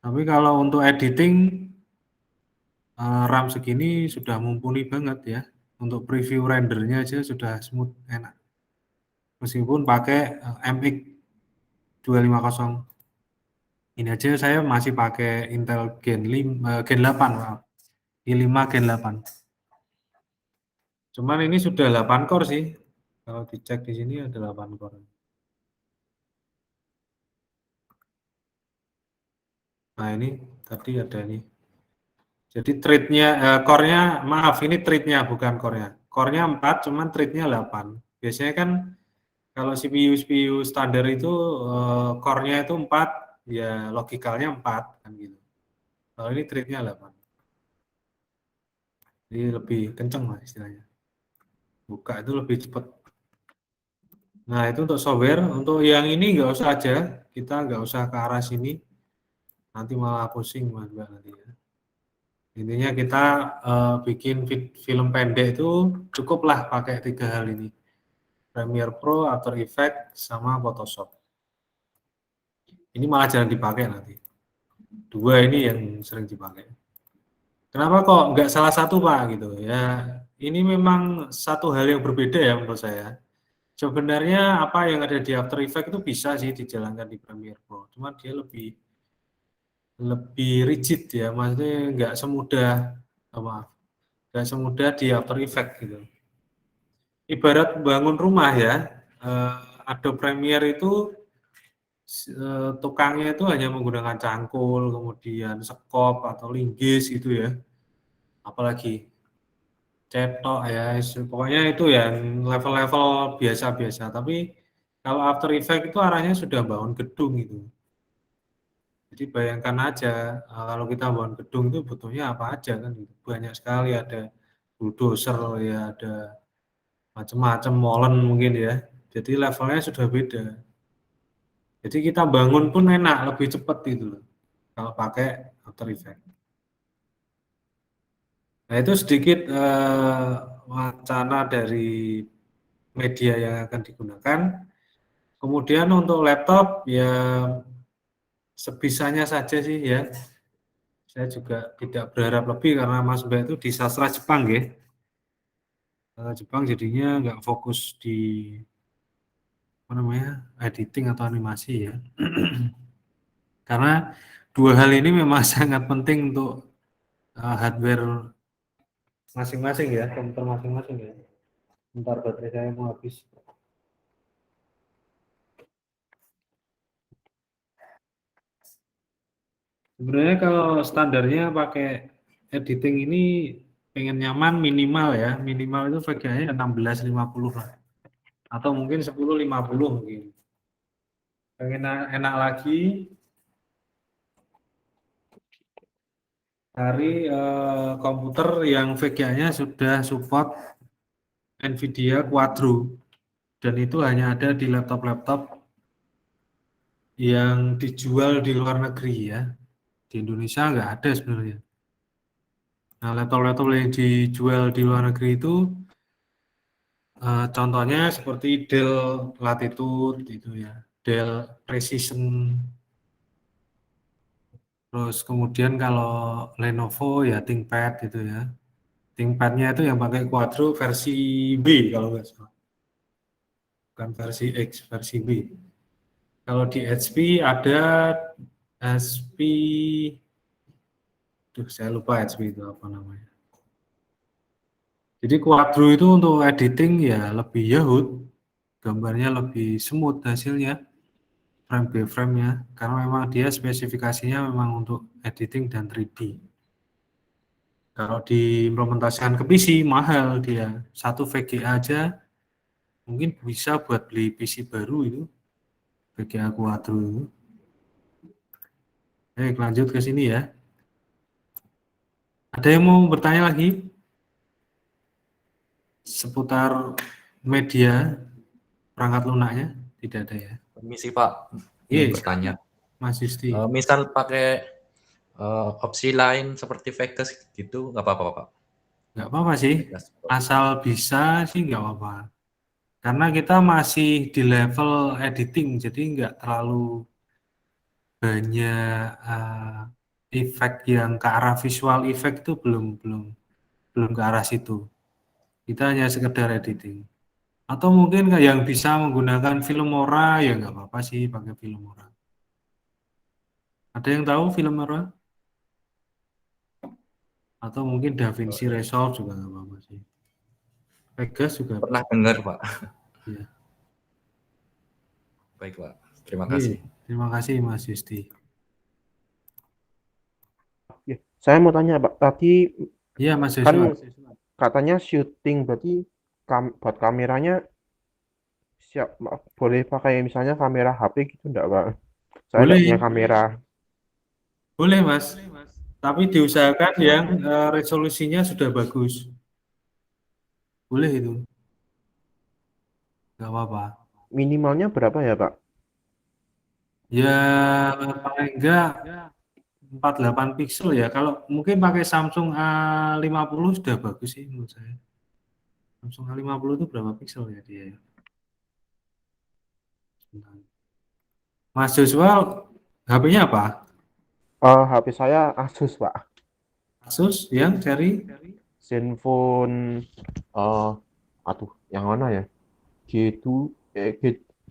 Tapi kalau untuk editing RAM segini sudah mumpuni banget ya. Untuk preview rendernya aja sudah smooth, enak. Meskipun pakai MX 250. Ini aja saya masih pakai Intel Gen 8, maaf. i5 Gen 8. Cuman ini sudah 8 core sih. Kalau dicek di sini ada 8 core. Nah, ini tadi ada ini. Jadi core-nya, maaf ini thread-nya bukan core-nya. Core-nya 4, cuman thread-nya 8. Biasanya kan kalau CPU standar itu core-nya itu 4, ya logikalnya 4 kan gitu. Kalau ini thread-nya 8. Jadi lebih kenceng lah istilahnya. Buka itu lebih cepat. Nah, itu untuk software. Untuk yang ini nggak usah aja. Kita nggak usah ke arah sini. Nanti malah pusing Mas Mbak nanti ya. Intinya kita bikin film pendek itu cukuplah pakai 3 hal ini. Premiere Pro, After Effects, sama Photoshop. Ini malah jarang dipakai nanti. 2 ini yang sering dipakai. Kenapa kok nggak salah satu Pak gitu ya? Ini memang satu hal yang berbeda ya menurut saya. Sebenarnya apa yang ada di After Effects itu bisa sih dijalankan di Premiere Pro. Cuma dia lebih rigid ya, maksudnya nggak semudah nggak semudah di After Effects gitu. Ibarat bangun rumah ya, Adobe Premiere itu tukangnya itu hanya menggunakan cangkul, kemudian sekop atau linggis gitu ya, apalagi cetok ya, pokoknya itu ya level-level biasa-biasa. Tapi kalau After Effects itu arahnya sudah bangun gedung gitu. Jadi bayangkan aja kalau kita bangun gedung itu butuhnya apa aja kan gitu. Banyak sekali, ada bulldozer ya, ada macam-macam molen mungkin ya. Jadi levelnya sudah beda. Jadi kita bangun pun enak, lebih cepat gitu loh kalau pakai After Effects. Nah, itu sedikit wacana dari media yang akan digunakan. Kemudian untuk laptop ya sebisanya saja sih ya. Saya juga tidak berharap lebih karena Mas Mbak itu di sastra Jepang ya. Jepang jadinya nggak fokus di apa namanya editing atau animasi ya. Karena dua hal ini memang sangat penting untuk hardware masing-masing ya, komputer masing-masing ya. Bentar baterai saya mau habis. Sebenarnya kalau standarnya pakai editing ini pengen nyaman minimal ya, minimal itu VGA-nya 1650 lah. Atau mungkin 1050 mungkin. Pengen enak lagi, cari komputer yang VGA-nya sudah support NVIDIA Quadro, dan itu hanya ada di laptop-laptop yang dijual di luar negeri ya. Di Indonesia nggak ada sebenarnya. Nah, laptop-laptop yang dijual di luar negeri itu contohnya seperti Dell Latitude itu ya, Dell Precision. Terus kemudian kalau Lenovo ya ThinkPad itu ya. ThinkPad-nya itu yang pakai Quadro versi B kalau nggak salah. Bukan versi X, versi B. Kalau di HP ada HP, saya lupa HP itu apa namanya. Jadi Quadro itu untuk editing ya lebih yahut, gambarnya lebih smooth hasilnya, frame by frame-nya, karena memang dia spesifikasinya memang untuk editing dan 3D. Kalau diimplementasikan ke PC mahal dia, satu VGA aja mungkin bisa buat beli PC baru itu, VGA Quadro itu. Baik, lanjut ke sini ya. Ada yang mau bertanya lagi seputar media perangkat lunaknya? Tidak ada ya? Permisi Pak, Iya, ingin bertanya. Mas Yusti. Misal pakai opsi lain seperti Vegas gitu, nggak apa-apa Pak? Nggak apa-apa sih, Vegas. asal bisa sih nggak apa-apa. Karena kita masih di level editing, jadi nggak terlalu banyak efek yang ke arah visual effect itu belum ke arah situ. Kita hanya sekedar editing. Atau mungkin yang bisa menggunakan Filmora ya nggak apa-apa sih pakai Filmora. Ada yang tahu Filmora? Atau mungkin DaVinci Resolve juga nggak apa-apa sih. Vegas juga Pernah dengar Pak. Iya. Baik Pak, terima Iya, kasih. terima kasih Mas Yusti. Ya, saya mau tanya Pak, tadi Iya Mas kan Yusti. katanya syuting, berarti buat kameranya boleh pakai misalnya kamera HP gitu enggak Pak? Saya Boleh. nggak punya kamera. Boleh Mas, tapi diusahakan yang resolusinya sudah bagus. Boleh itu, nggak apa-apa. Minimalnya berapa ya Pak? Ya paling enggak 48 pixel ya. Kalau mungkin pakai Samsung A50 sudah bagus sih menurut saya. Samsung A50 itu berapa pixel ya dia? Sebentar. Mas Joshua, HP-nya apa? HP saya Asus Pak. Asus yang seri Zenfone aduh, yang mana ya? G2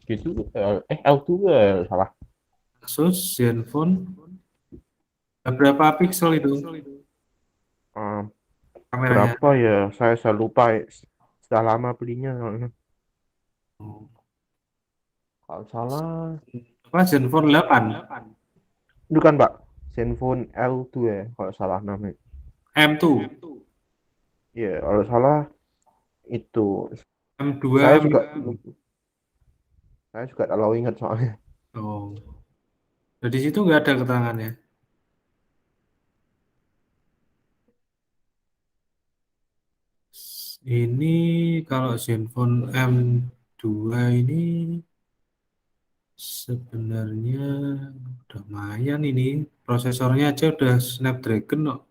G2 L2 salah. Asus Zenfone. Berapa pixel itu Eh, kameranya? berapa ya? Saya lupa. Sudah lama belinya. Oh. Kalau salah, Apa Zenfone 8? bukan Pak. Zenfone L2 ya, kalau salah namanya. M2, Iya, kalau salah itu. M2. Saya juga kalau ingat soalnya. Oh, nah, di situ nggak ada keterangannya. Ini kalau Zenfone M2 ini sebenarnya udah lumayan ini. Prosesornya aja udah Snapdragon kok.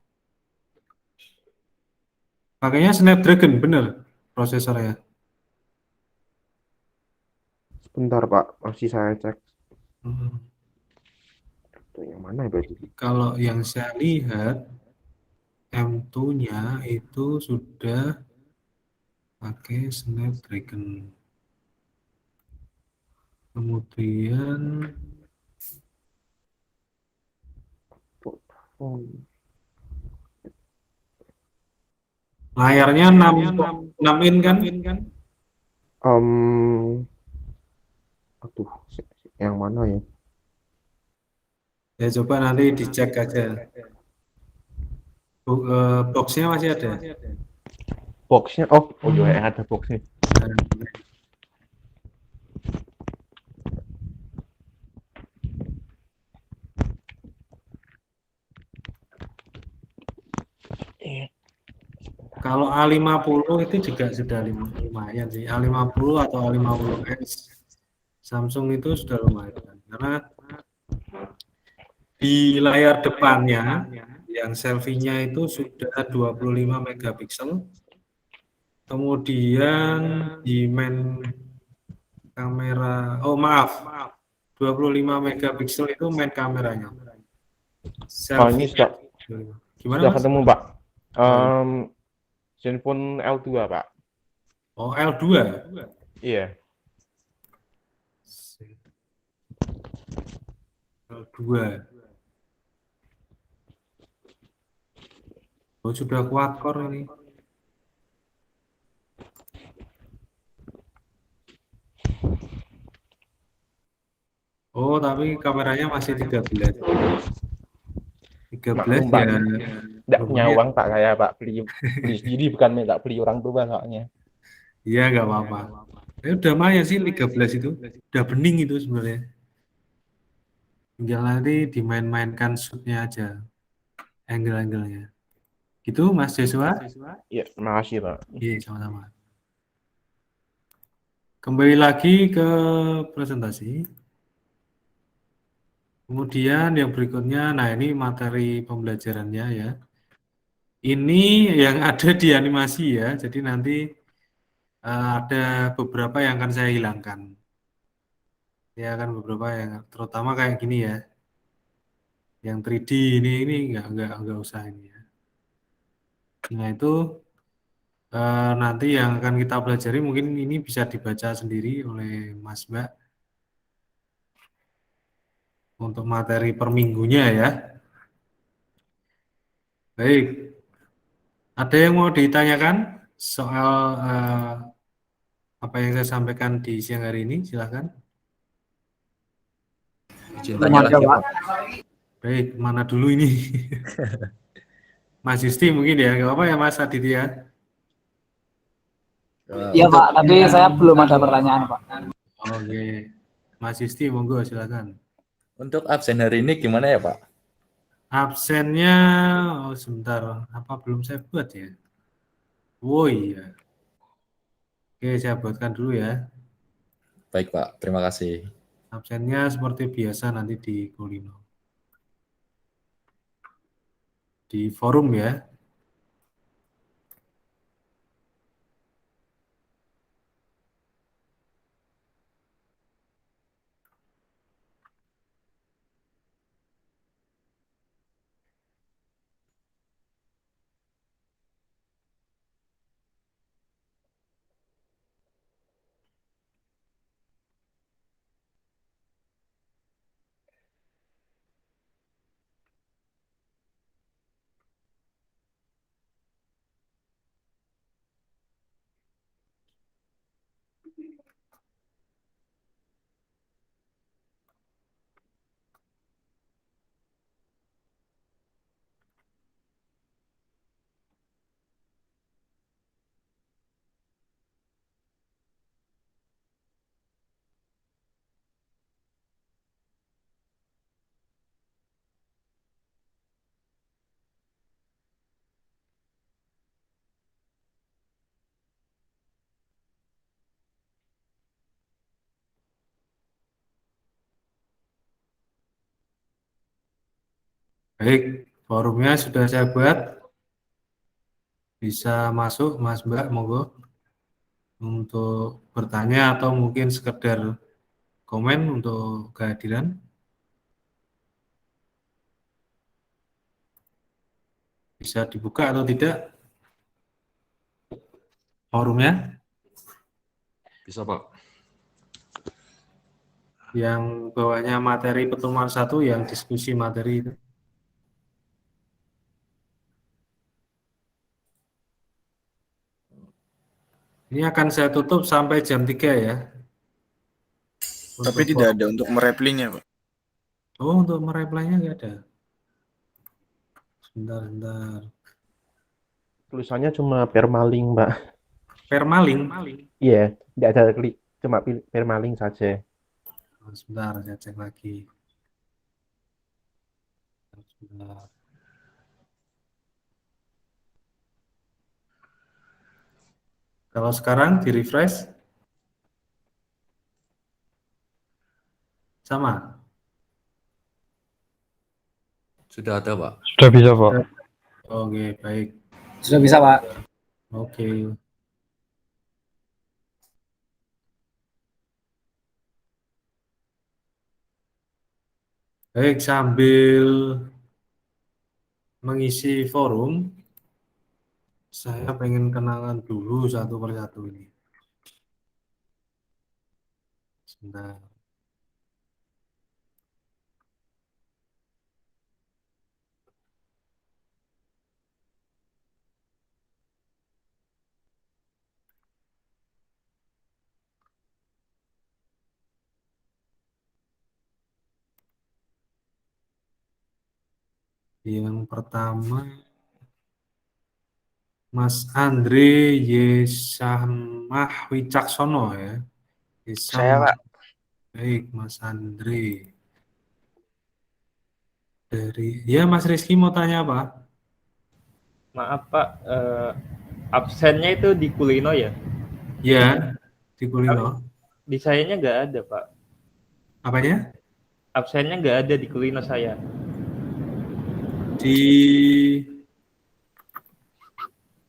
Pakainya Snapdragon bener prosesornya. Sebentar Pak, masih saya cek. Hmm. Tuh, yang mana ya berarti? Kalau yang saya lihat M2-nya itu sudah pakai Snapdragon. Kemudian Oh, layarnya 6 in kan? aduh, yang mana ya? Ya coba nanti dicek aja. Boxnya masih ada. Boxnya, oh iya ada boxnya. Kalau A50 itu juga sudah lumayan sih. A50 atau A50s Samsung itu sudah lumayan. Karena di layar depannya yang selfie-nya itu sudah 25 megapiksel. Kemudian di main kamera, oh maaf, 25 megapiksel itu main kameranya. Oh, ini Selfie-nya. Gimana sudah Mas? ketemu, Pak. Zenfone L2, Pak. Oh, L2. Iya. L2. Oh, sudah quad core ini. Oh, tapi kameranya masih 13. 13 Maklum, Pak. ya. Nggak punya lumayan. uang, Pak, saya, Pak. Beli sendiri, bukan minta beli orang tua soalnya. Iya, nggak apa-apa. Udah lumayan sih 13 itu. Udah bening itu sebenarnya. Tinggal nanti dimain-mainkan shootnya aja. Angle-angle-nya. Gitu, Mas Joshua? Iya, makasih, Pak. Iya, sama-sama. Kembali lagi ke presentasi. Kemudian yang berikutnya, nah ini materi pembelajarannya ya. Ini yang ada di animasi ya, jadi nanti ada beberapa yang akan saya hilangkan. Ya kan beberapa yang terutama kayak gini ya. Yang 3D ini enggak usah ini ya. Nah, itu nanti yang akan kita pelajari mungkin ini bisa dibaca sendiri oleh Mas Mbak untuk materi per minggunya ya. Baik. Ada yang mau ditanyakan soal apa yang saya sampaikan di siang hari ini? Silakan. Izin tanya lagi, Pak. Baik, mana dulu ini? Mas Yusti mungkin ya, nggak apa-apa ya Mas Aditya. Iya Pak, tapi saya belum ada pertanyaan Pak. Oke, Mas Yusti monggo silakan. Untuk absen hari ini gimana ya, Pak? Absennya, oh sebentar, apa belum saya buat ya? Oh iya. Oke, saya buatkan dulu ya. Baik, Pak. Terima kasih. Absennya seperti biasa nanti di Kulino. Di forum ya. Baik, forumnya sudah saya buat. Bisa masuk Mas Mbak, monggo untuk bertanya atau mungkin sekedar komen untuk kehadiran. Bisa dibuka atau tidak forumnya? Bisa, Pak. Yang bawahnya materi pertemuan 1 yang diskusi materi itu. Ini akan saya tutup sampai jam 3 ya. Tapi tidak ada untuk mereplaynya, Pak. Oh, untuk mereplaynya nggak ada. Sebentar. Tulisannya cuma permaling, Mbak. Permaling. Iya, tidak ada cuma permaling saja. Oh, sebentar, saya cek lagi. Sebentar. Kalau sekarang di refresh sama. Sudah ada, Pak. Sudah bisa, Pak. Oke, baik. Sudah bisa, Pak. Oke. Baik, sambil mengisi forum, saya pengen kenalan dulu satu persatu ini. Sebentar. Yang pertama, Mas Andre Yesamah Wicaksono ya. Saya, Yesamah. Pak. Baik, Mas Andre. Ya, Mas Rizky mau tanya apa? Maaf Pak, absennya itu di Kulino ya? Ya, di Kulino. Di sayanya nggak ada Pak. Apanya? Absennya nggak ada di Kulino saya. Di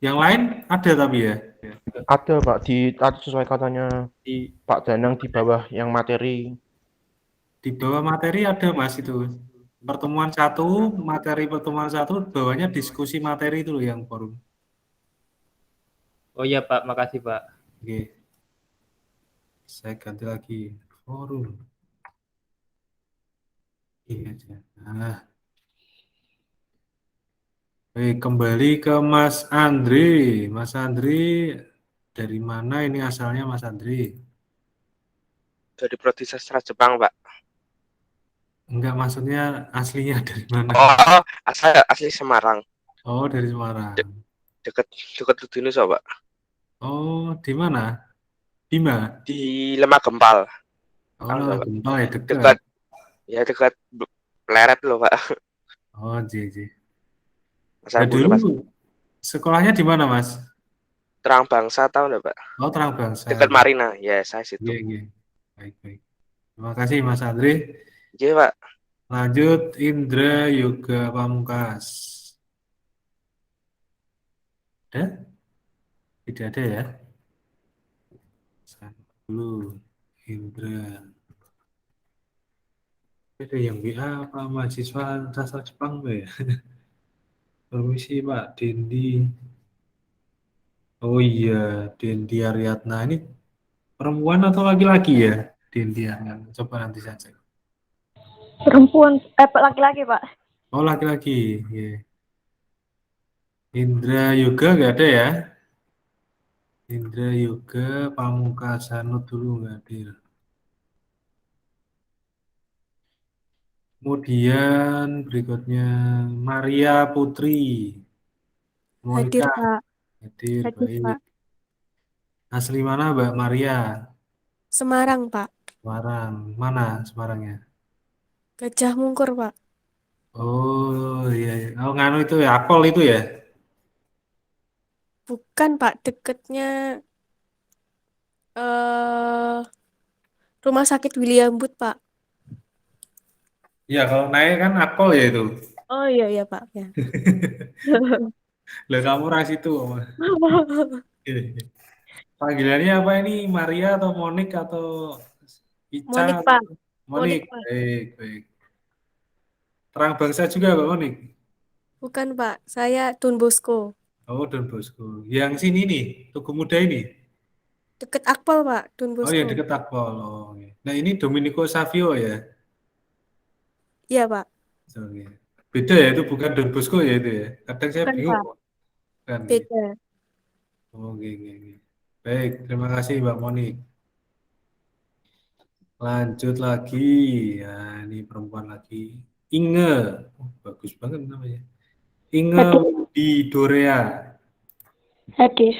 yang lain ada tapi ya. Ada, Pak, tadi sesuai katanya Di Pak Danang di bawah yang materi. Di bawah materi ada Mas itu. Pertemuan 1, materi pertemuan 1, bawahnya diskusi materi itu loh yang forum. Oh iya Pak, makasih Pak. Oke. Saya ganti lagi forum. Ini aja. Nah. Baik, kembali ke Mas Andri. Mas Andri, dari mana ini asalnya Mas Andri? Dari Prodi Sastra Jepang, Pak. Enggak, maksudnya aslinya dari mana? Oh, asli Semarang. Oh, dari Semarang. Dekat Udinus, Pak. Oh, di mana? Bima? Di Lemah Gempal. Oh, Lemah Gempal ya, dekat. Dekat. Ya, dekat Pleret loh, Pak. Oh, ji. Masa Dulu sekolahnya di mana, Mas? Terang Bangsa tahu nggak, Pak? Oh, Terang Bangsa. Dekat Marina. Ya, saya situ. Iya. Baik. Terima kasih, Mas Andri. Iya, Pak. Lanjut, Indra Yoga Pamungkas. Ada? Tidak ada ya? Dulu, Indra. Ada yang WA apa mahasiswa sastra Jepang Mbak ya? Permisi Pak, Dendi. Oh iya, Dendi Ariadna ini perempuan atau laki-laki ya? Dendi Ariadna, coba nanti saya cek. Perempuan, laki-laki Pak. Oh laki-laki, yeah. Indra Yoga nggak ada ya? Indra Yoga Pamungkas dulu nggak ada. Kemudian berikutnya Maria Putri. Hadir Monica. Pak. Hadir, baik. Pak. Asli mana Mbak Maria? Semarang Pak. Semarang. Mana Semarangnya? Gajah Mungkur Pak. Oh iya. Oh nganu itu ya, Akpol itu ya? Bukan Pak, deketnya Rumah Sakit William Booth Pak. Iya kalau naik kan Akpol ya itu. Oh iya Pak ya. Lah kamu ras itu. Panggilannya apa ini? Maria atau Monik atau Ica? Monik Pak. Monik. Baik. Terang Bangsa juga Pak Monik? Bukan Pak, saya Don Bosco. Oh Don Bosco. Yang sini nih, Tugu Muda ini? Deket Akpol Pak, Don Bosco. Oh yang deket Akpol. Oh, okay. Nah ini Domenico Savio ya? Iya Pak. Oke. Beda ya, itu bukan Don Bosco ya itu ya? Kadang saya Bukan, bingung. Pak. Kan, Beda. Oke. Baik, terima kasih Mbak Monik. Lanjut lagi. Ya, ini perempuan lagi. Inge. Oh, bagus banget namanya. Inge di Dorea. Hadir.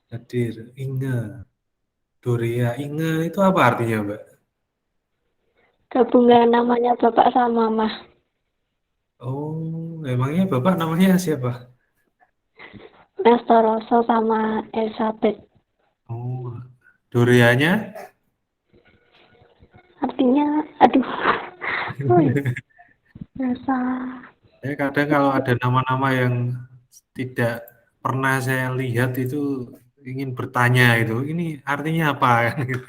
Hadir. Inge. Dorea. Inge itu apa artinya, Mbak? Gabungan namanya Bapak sama Mama. Oh, emangnya Bapak namanya siapa? Nestoroso sama Elizabeth. Oh, Doreanya? Artinya, aduh, rasa. Kadang kalau ada nama-nama yang tidak pernah saya lihat itu ingin bertanya itu, ini artinya apa? Gitu.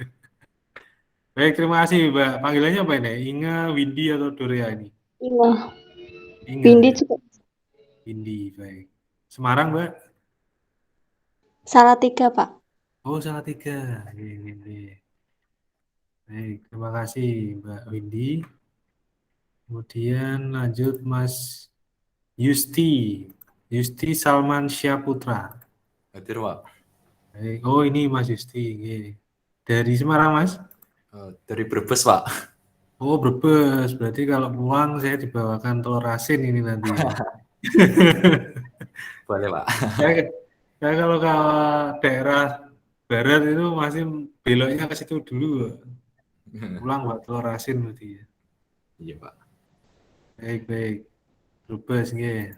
Baik, terima kasih, Mbak. Panggilannya apa ini? Inge, Windy, atau Dorea ini? Iya, Inge, Windy ya? juga. Windy, baik. Semarang, Mbak? Salatiga, Pak. Oh, Salatiga. Ini. Baik, terima kasih, Mbak Windy. Kemudian lanjut Mas Yusti. Yusti Salman Syaputra. Hadir, Pak. Baik. Oh, ini Mas Yusti. Oke. Dari Semarang, Mas? Dari Brebes, Pak. Oh, Brebes. Berarti kalau pulang saya dibawakan telur asin ini nanti. Boleh, Pak. Saya kalau ke daerah barat itu masih beloknya ke situ dulu. Pulang buat telur asin berarti ya. Iya, Pak. Baik. Brebes, nggih.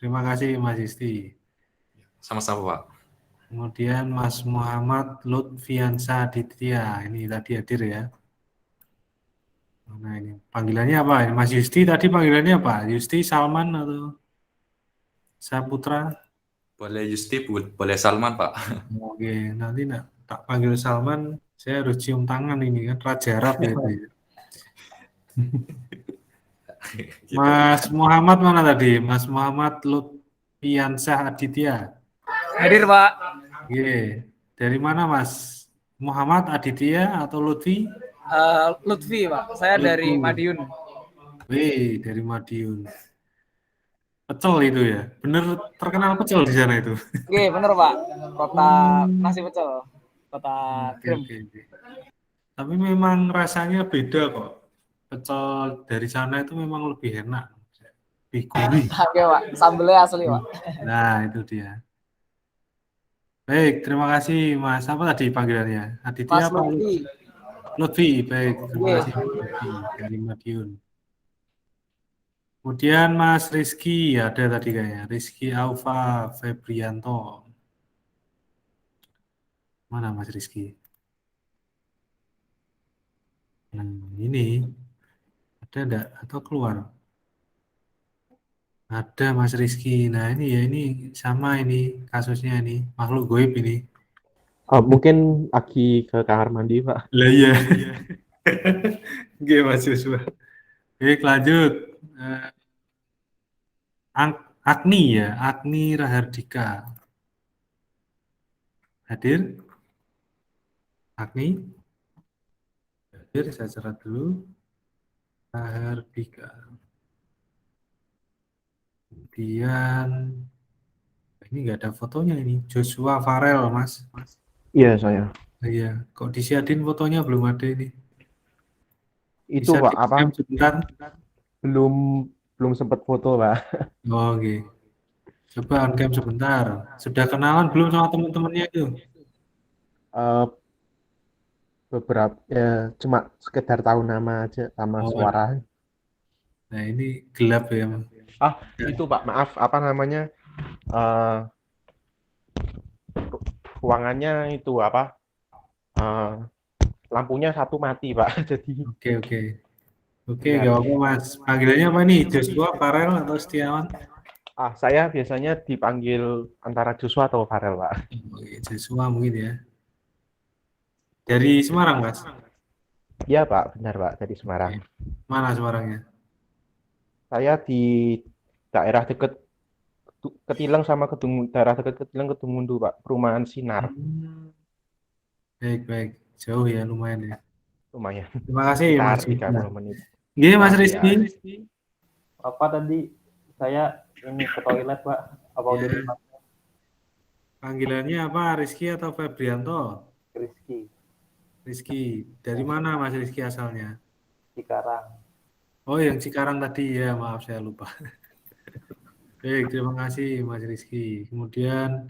Terima kasih Mas Yusti. Sama-sama, Pak. Kemudian Mas Muhammad Lutfiansa Aditya. Ini tadi hadir ya. Nah, ini panggilannya apa? Mas Yusti tadi panggilannya apa? Yusti Salman atau Saputra? Boleh Yusti, boleh Salman, Pak. Oke, nanti tak panggil Salman, saya harus cium tangan ini kan Raja Arab ya itu ya. Gitu. Mas Muhammad mana tadi? Mas Muhammad Lutfiansah Aditya. Hadir, Pak. Oke. Dari mana Mas? Muhammad Aditya atau Lutfi? Lutfi, Pak. Saya dari Lutfi. Madiun. Wih, dari Madiun. Pecel itu ya? Bener terkenal pecel di sana itu? Oke, bener, Pak. Kota nasi pecel. Kota Grem. Oke. Tapi memang rasanya beda kok. Pecel dari sana itu memang lebih enak. Lebih gurih. Oke, Pak. Sambelnya asli, Pak. Nah, itu dia. Baik, terima kasih Mas. Apa tadi panggilannya? Aditya Mas apa? Lutfi. Lutfi. Baik, terima Iya. kasih Lutfi dari Madiun. Kemudian Mas Rizky, ada tadi kayaknya. Rizky Aufa Febrianto. Mana Mas Rizky? Nah, ini. Ada enggak? Atau keluar? Ada Mas Rizky. Nah, ini ya, ini sama ini kasusnya ini. Makhluk goib ini. Mungkin lagi ke kamar mandi, Pak. Lah iya. Oke, Mas Yusuf. Baik, lanjut. Agni ya, Agni Rahardika. Hadir? Agni? Hadir, saya catat dulu. Rahardika. Kemudian, ini nggak ada fotonya ini. Joshua Farel, Mas. Iya, saya. Iya, kok di Siadin fotonya belum ada ini. Itu, Bisa Pak, apa? di-DM sebentar. Belum sempat foto, Pak. Oh, oke. Coba on cam sebentar. Sudah kenalan belum sama teman-temannya itu? Beberapa ya, cuma sekedar tahu nama aja sama Oh, suara. nah, ini gelap ya. Itu Pak, maaf, apa namanya? Ruangannya itu apa? Lampunya satu mati, Pak. Jadi Oke, nggak apa-apa Mas. Panggilannya apa nih? Joshua, Farel, atau Setiawan? saya biasanya dipanggil antara Joshua atau Farel, Pak. Oke, Joshua mungkin ya. Dari Semarang, Mas? Iya, Pak, benar, Pak, dari Semarang. Mana Semarangnya? Saya di daerah dekat Ketilang sama daerah dekat Ketilang Kedungmundu, Pak, perumahan Sinar. Baik. Jauh ya, lumayan ya. Lumayan. Terima kasih, Mas. Sekitar 30 menit. Gini, Mas Ya. Rizky. Apa tadi saya ini ke toilet, Pak? Apa udah Ya. dipanggil? Panggilannya apa? Rizky atau Febrianto? Rizky, Rizky. Dari mana Mas Rizky asalnya? Cikarang. Oh, yang Cikarang tadi ya, maaf saya lupa. Baik, terima kasih Mas Rizky. Kemudian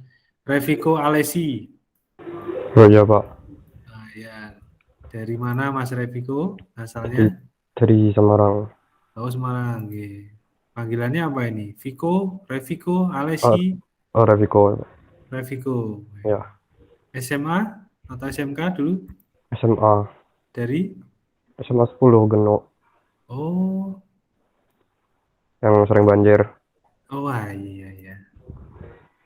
Reviko Alesi. Oh iya Pak, Nah, ya. Dari mana Mas Reviko asalnya? dari Semarang. Oh, Semarang. Nggih. Panggilannya apa ini? Viko, Reviko, Oh, Alesi, oh Reviko, Reviko. ya. SMA atau SMK dulu? SMA, Dari? SMA 10 Geno, Oh, yang sering banjir. oh iya iya.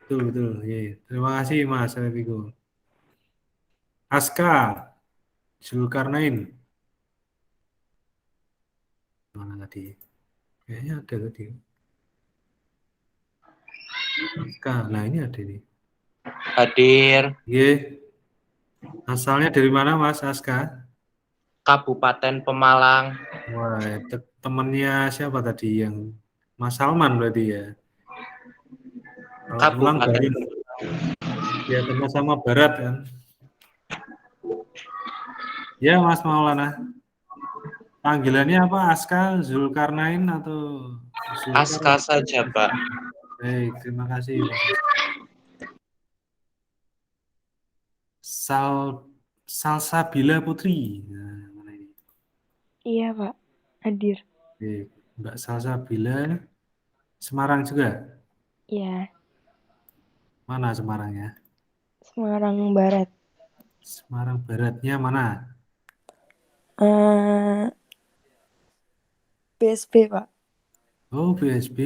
Betul betul. Iya. Terima kasih Mas Reviko. Aska, Zulkarnain. Mana tadi? Kayaknya ada tadi. Aska, nah ini ada nih. Hadir. Iya. Asalnya dari mana Mas Aska? Kabupaten Pemalang. Wah, temennya siapa tadi yang Mas Salman berarti ya? Kalau pulang Kabupaten bareng ya sama-sama barat kan? Ya Mas Maulana. Panggilannya apa? Aska, Zulkarnain atau Aska saja, Pak. Baik, terima kasih Mas Aska. Salsabila Putri. Nah, mana ini? Iya, Pak. Hadir. Baik, Mbak Salsabila Semarang juga. Iya, Mana Semarangnya? Semarang Barat. Semarang Baratnya mana? BSB, Pak. Oh, BSB,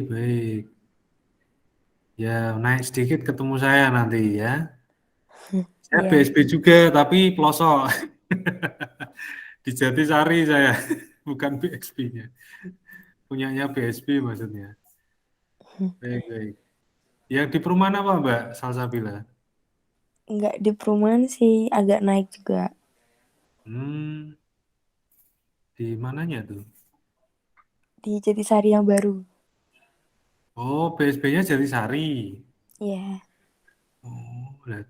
baik. Ya, naik sedikit ketemu saya nanti ya. Saya Iya. BSB juga, tapi pelosok. Di Jatisari saya, bukan BSB-nya. Punyanya BSB maksudnya. Baik, baik. Yang di perumahan apa, Mbak Salsabila? Enggak di perumahan sih, agak naik juga. Di mananya tuh? Di Jatisari yang baru. Oh, BSB-nya Jatisari. Iya. Oh, lah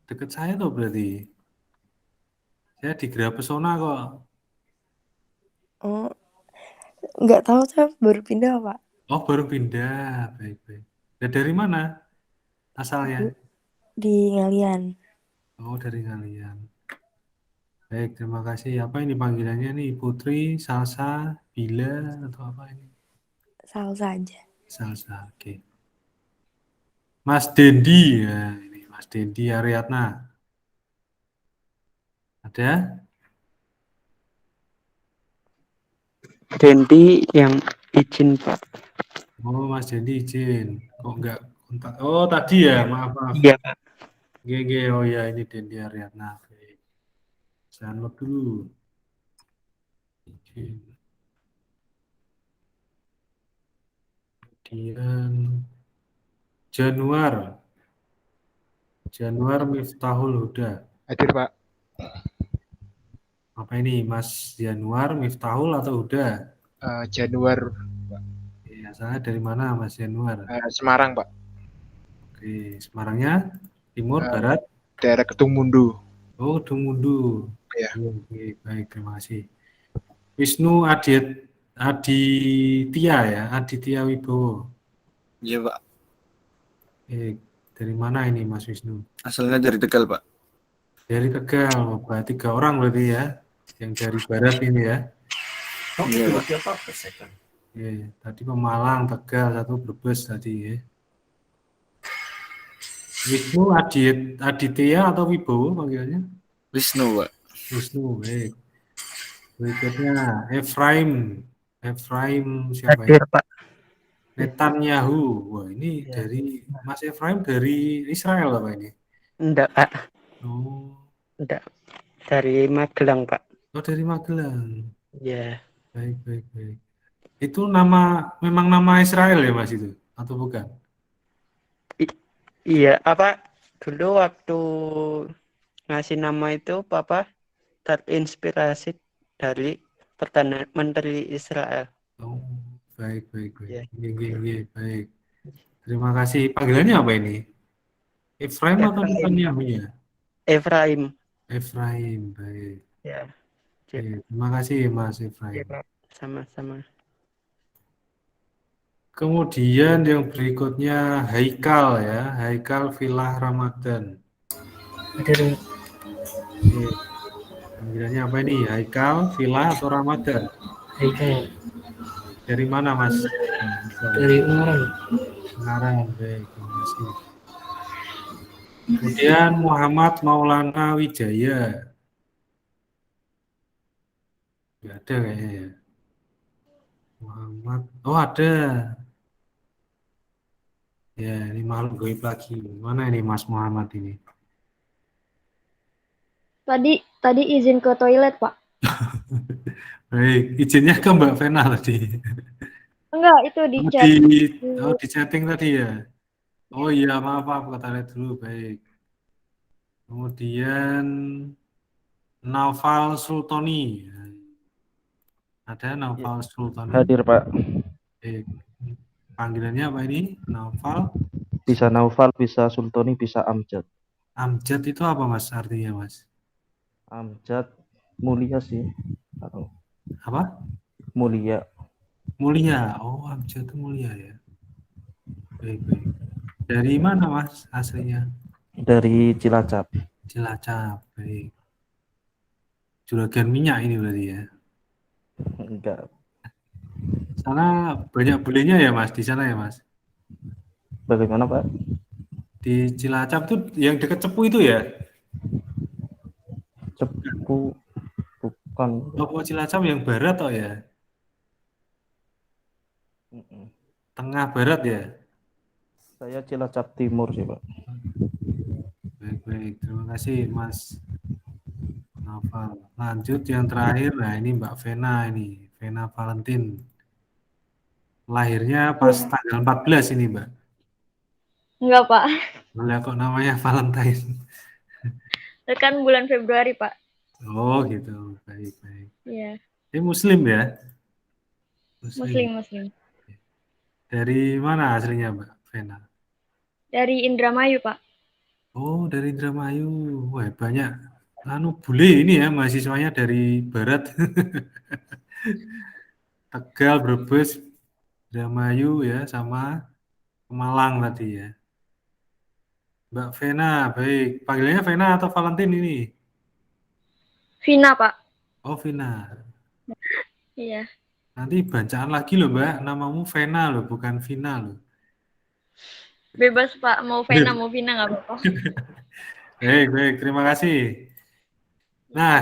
deket saya tuh berarti. Saya di Gera Pesona kok. Oh, enggak tahu saya baru pindah, Pak. Oh, baru pindah. Baik, baik. Nah, dari mana asalnya? Di Ngalian. Oh, dari Ngalian. Baik, terima kasih. Apa ini panggilannya nih? Putri, Salsa, Bila, atau apa ini? Salsa aja. Salsa, oke. Mas Dendi, ya ini Mas Dendi Ariadna. Ada? Dendi yang izin Pak. Oh, Mas Dendi izin. Kok enggak kontak? Oh, tadi ya, maaf, maaf. Iya Pak. GG, oh ya ini Dendi Ariadna. Oke. Saya note dulu. Izin. Kemudian Januar Miftahul Huda. Hadir Pak. Apa ini Mas Januar Miftahul atau Huda? Januar Ya, asalnya dari mana Mas Januar? Semarang Pak. Oke, Semarangnya timur, barat? Daerah Ketummundu. Oh, Dungundu. Ya. Oke, baik, terima kasih. Wisnu Aditya ya, Aditya Wibowo. Iya Pak. Dari mana ini Mas Wisnu? Asalnya dari Tegal Pak. Dari Tegal, berarti 3 orang berarti ya, yang dari barat ini ya. Iya Pak. Tadi Pemalang, Tegal, satu Brebes tadi ya. Wisnu Aditya atau Wibowo panggilannya? Wisnu Pak. Wisnu, baik. Berikutnya Efraim siapa ya? Hadir Pak. Netanyahu. Wah, ini dari Mas Efraim dari Israel apa ini? Enggak Pak. Oh, Enggak. Dari Magelang Pak. dari Magelang. Iya. Baik, baik, baik. Itu memang nama Israel ya Mas itu atau bukan? Iya, apa dulu waktu ngasih nama itu Papa terinspirasi dari Perdana Menteri Israel. Oh, baik, baik, baik. Iya. Iya, baik. Terima kasih. Panggilannya apa ini? Efraim atau Netanyahu ya? Efraim. Efraim, baik. Ya. Terima kasih Mas Iya Efraim. Pak. Sama-sama. Kemudian yang berikutnya Haikal ya, Haikal Villa Ramadan. Dari Oke, panggilannya apa ini? Haikal, Villa atau Ramadan? Haikal. Dari mana Mas? Dari Ungaran. Semarang, baik, terima kasih. Kemudian Muhammad Maulana Wijaya. Nggak ada kayaknya ya. Muhammad, oh ada. Ya, ini makhluk gaib lagi. Mana ini Mas Muhammad ini? Tadi izin ke toilet, Pak. Baik, izinnya ke Mbak Vena tadi. Enggak, itu di Oh, chat. di chatting tadi ya. Oh iya, maaf, kata lihat dulu, baik. Kemudian Naufal Sultoni. Ada Naufal Sultoni. Hadir, Pak. Baik. Panggilannya apa ini? Naufal. Bisa Naufal, bisa Sultoni, bisa Amjad. Amjad itu apa Mas artinya Mas? Amjad mulia sih. Atau Apa? mulia. Mulia. Oh, Amjad itu mulia ya. Baik, baik. Dari mana Mas aslinya? Dari Cilacap. Cilacap, baik. Juragan minyak ini berarti ya? Enggak. Sana banyak belinya ya Mas, di sana ya Mas? Bagaimana, Pak? Di Cilacap tuh yang dekat Cepu itu ya? Cepu bukan. Oh, Cilacap yang barat toh ya? Tengah barat ya? Saya Cilacap Timur sih, Pak. Baik, terima kasih Mas Naufal. Lanjut yang terakhir, nah ini Mbak Vena ini, Vena Valentin. Lahirnya pas tanggal 14 ini Mbak. Enggak, Pak. Boleh kok namanya Valentine. Kan bulan Februari, Pak. Oh gitu, baik. Iya, Ini Muslim ya? Muslim. Dari mana aslinya Mbak Vena? Dari Indramayu, Pak. Oh, dari Indramayu. Wah, banyak. Bule ini ya, mahasiswanya dari barat. Tegal, Brebes, Indramayu ya, sama Malang tadi ya. Mbak Vena, baik. Panggilannya Vena atau Valentin ini? Vina, Pak. Oh, Vina. Iya. Nanti bacaan lagi loh Mbak, namamu Vena loh, bukan Vina loh. Bebas, Pak. Mau Vena, mau Vina, nggak apa-apa. Baik, terima kasih. Nah,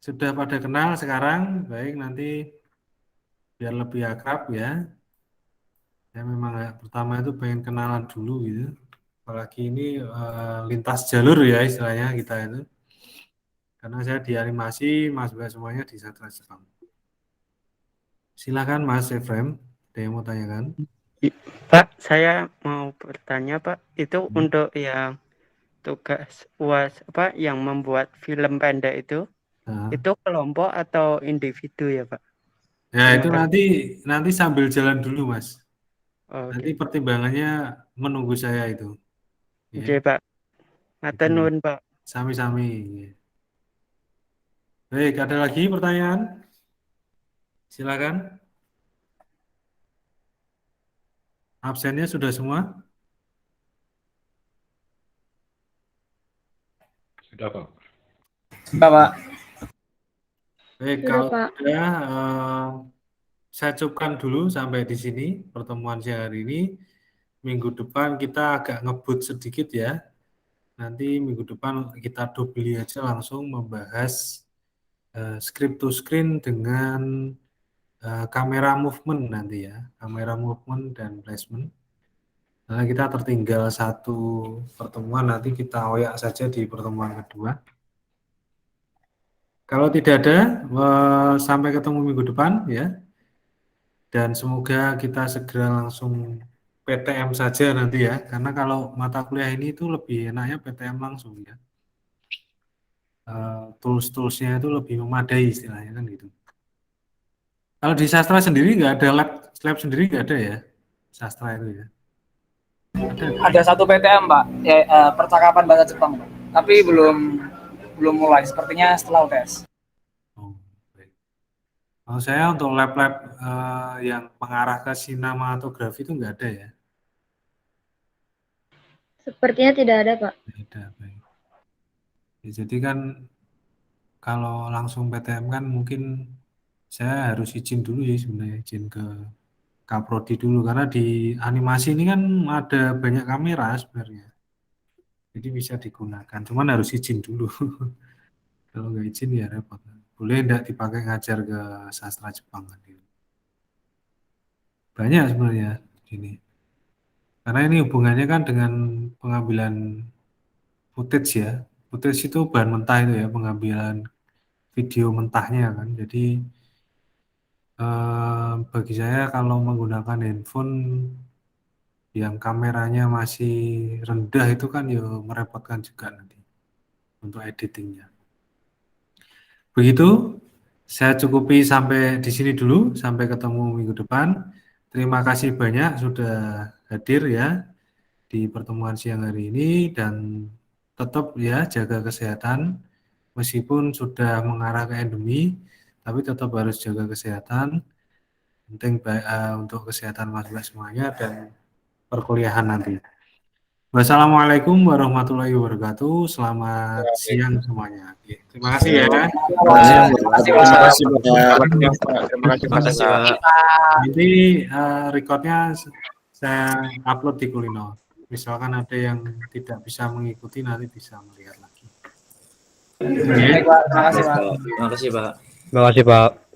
sudah pada kenal sekarang, baik nanti biar lebih akrab ya. Saya memang pertama itu pengen kenalan dulu gitu. Apalagi ini lintas jalur ya istilahnya kita itu. Karena saya di animasi, Mas Mbak semuanya di Sastra Jepang. Silakan Mas Efrem, ada yang mau tanyakan? Pak, saya mau bertanya Pak, itu untuk yang tugas UAS apa yang membuat film pendek itu kelompok atau individu ya Pak? Ya itu nanti sambil jalan dulu Mas. Nanti Oke. pertimbangannya menunggu saya itu. Oke Pak. Matur nuwun Pak. Sami-sami. Baik, ada lagi pertanyaan? Silakan. Absennya sudah semua? Sudah Pak. Sudah, Pak. Baik, kalau sudah saya cukupkan dulu sampai di sini pertemuan siang hari ini. Minggu depan kita agak ngebut sedikit ya. Nanti minggu depan kita double aja langsung membahas script to screen dengan kamera movement nanti ya. Kamera movement dan placement. Nah, kita tertinggal satu pertemuan, nanti kita oyak saja di pertemuan kedua. Kalau tidak ada, sampai ketemu minggu depan ya. Dan semoga kita segera langsung PTM saja nanti ya. Karena kalau mata kuliah ini itu lebih enaknya PTM langsung ya. Tools-toolsnya itu lebih memadai istilahnya kan gitu. Kalau di sastra sendiri nggak ada lab sendiri nggak ada ya? Sastra itu ya. Ada satu PTM, Pak. Ya, percakapan bahasa Jepang, Pak. Tapi belum mulai. Sepertinya setelah UTS. Kalau saya untuk lab-lab yang mengarah ke sinematografi itu nggak ada ya. Sepertinya tidak ada, Pak. Nggak ada, baik. Ya, jadi kan kalau langsung PTM kan mungkin saya harus izin dulu sih sebenarnya, izin ke Kaprodi dulu karena di animasi ini kan ada banyak kamera sebenarnya. Jadi bisa digunakan, cuman harus izin dulu. Kalau nggak izin ya repot. Boleh enggak dipakai ngajar ke sastra Jepang kan gitu. Banyak sebenarnya ini. Karena ini hubungannya kan dengan pengambilan footage ya. Footage itu bahan mentah itu ya, pengambilan video mentahnya kan. Jadi bagi saya kalau menggunakan handphone yang kameranya masih rendah itu kan ya merepotkan juga nanti untuk editingnya. Begitu, saya cukupi sampai di sini dulu, sampai ketemu minggu depan. Terima kasih banyak sudah hadir ya di pertemuan siang hari ini dan tetap ya jaga kesehatan meskipun sudah mengarah ke endemi, tapi tetap harus jaga kesehatan. Penting untuk kesehatan mahasiswa semuanya dan perkuliahan nanti. Wassalamualaikum warahmatullahi wabarakatuh. Selamat siang semuanya. Oke, terima kasih ya. Terima kasih, Pak. Nanti recordnya saya upload di Kulino. Misalkan ada yang tidak bisa mengikuti nanti bisa melihat lagi. Baik, Pak. Terima kasih, Pak. Terima kasih, Pak. Terima kasih, Pak.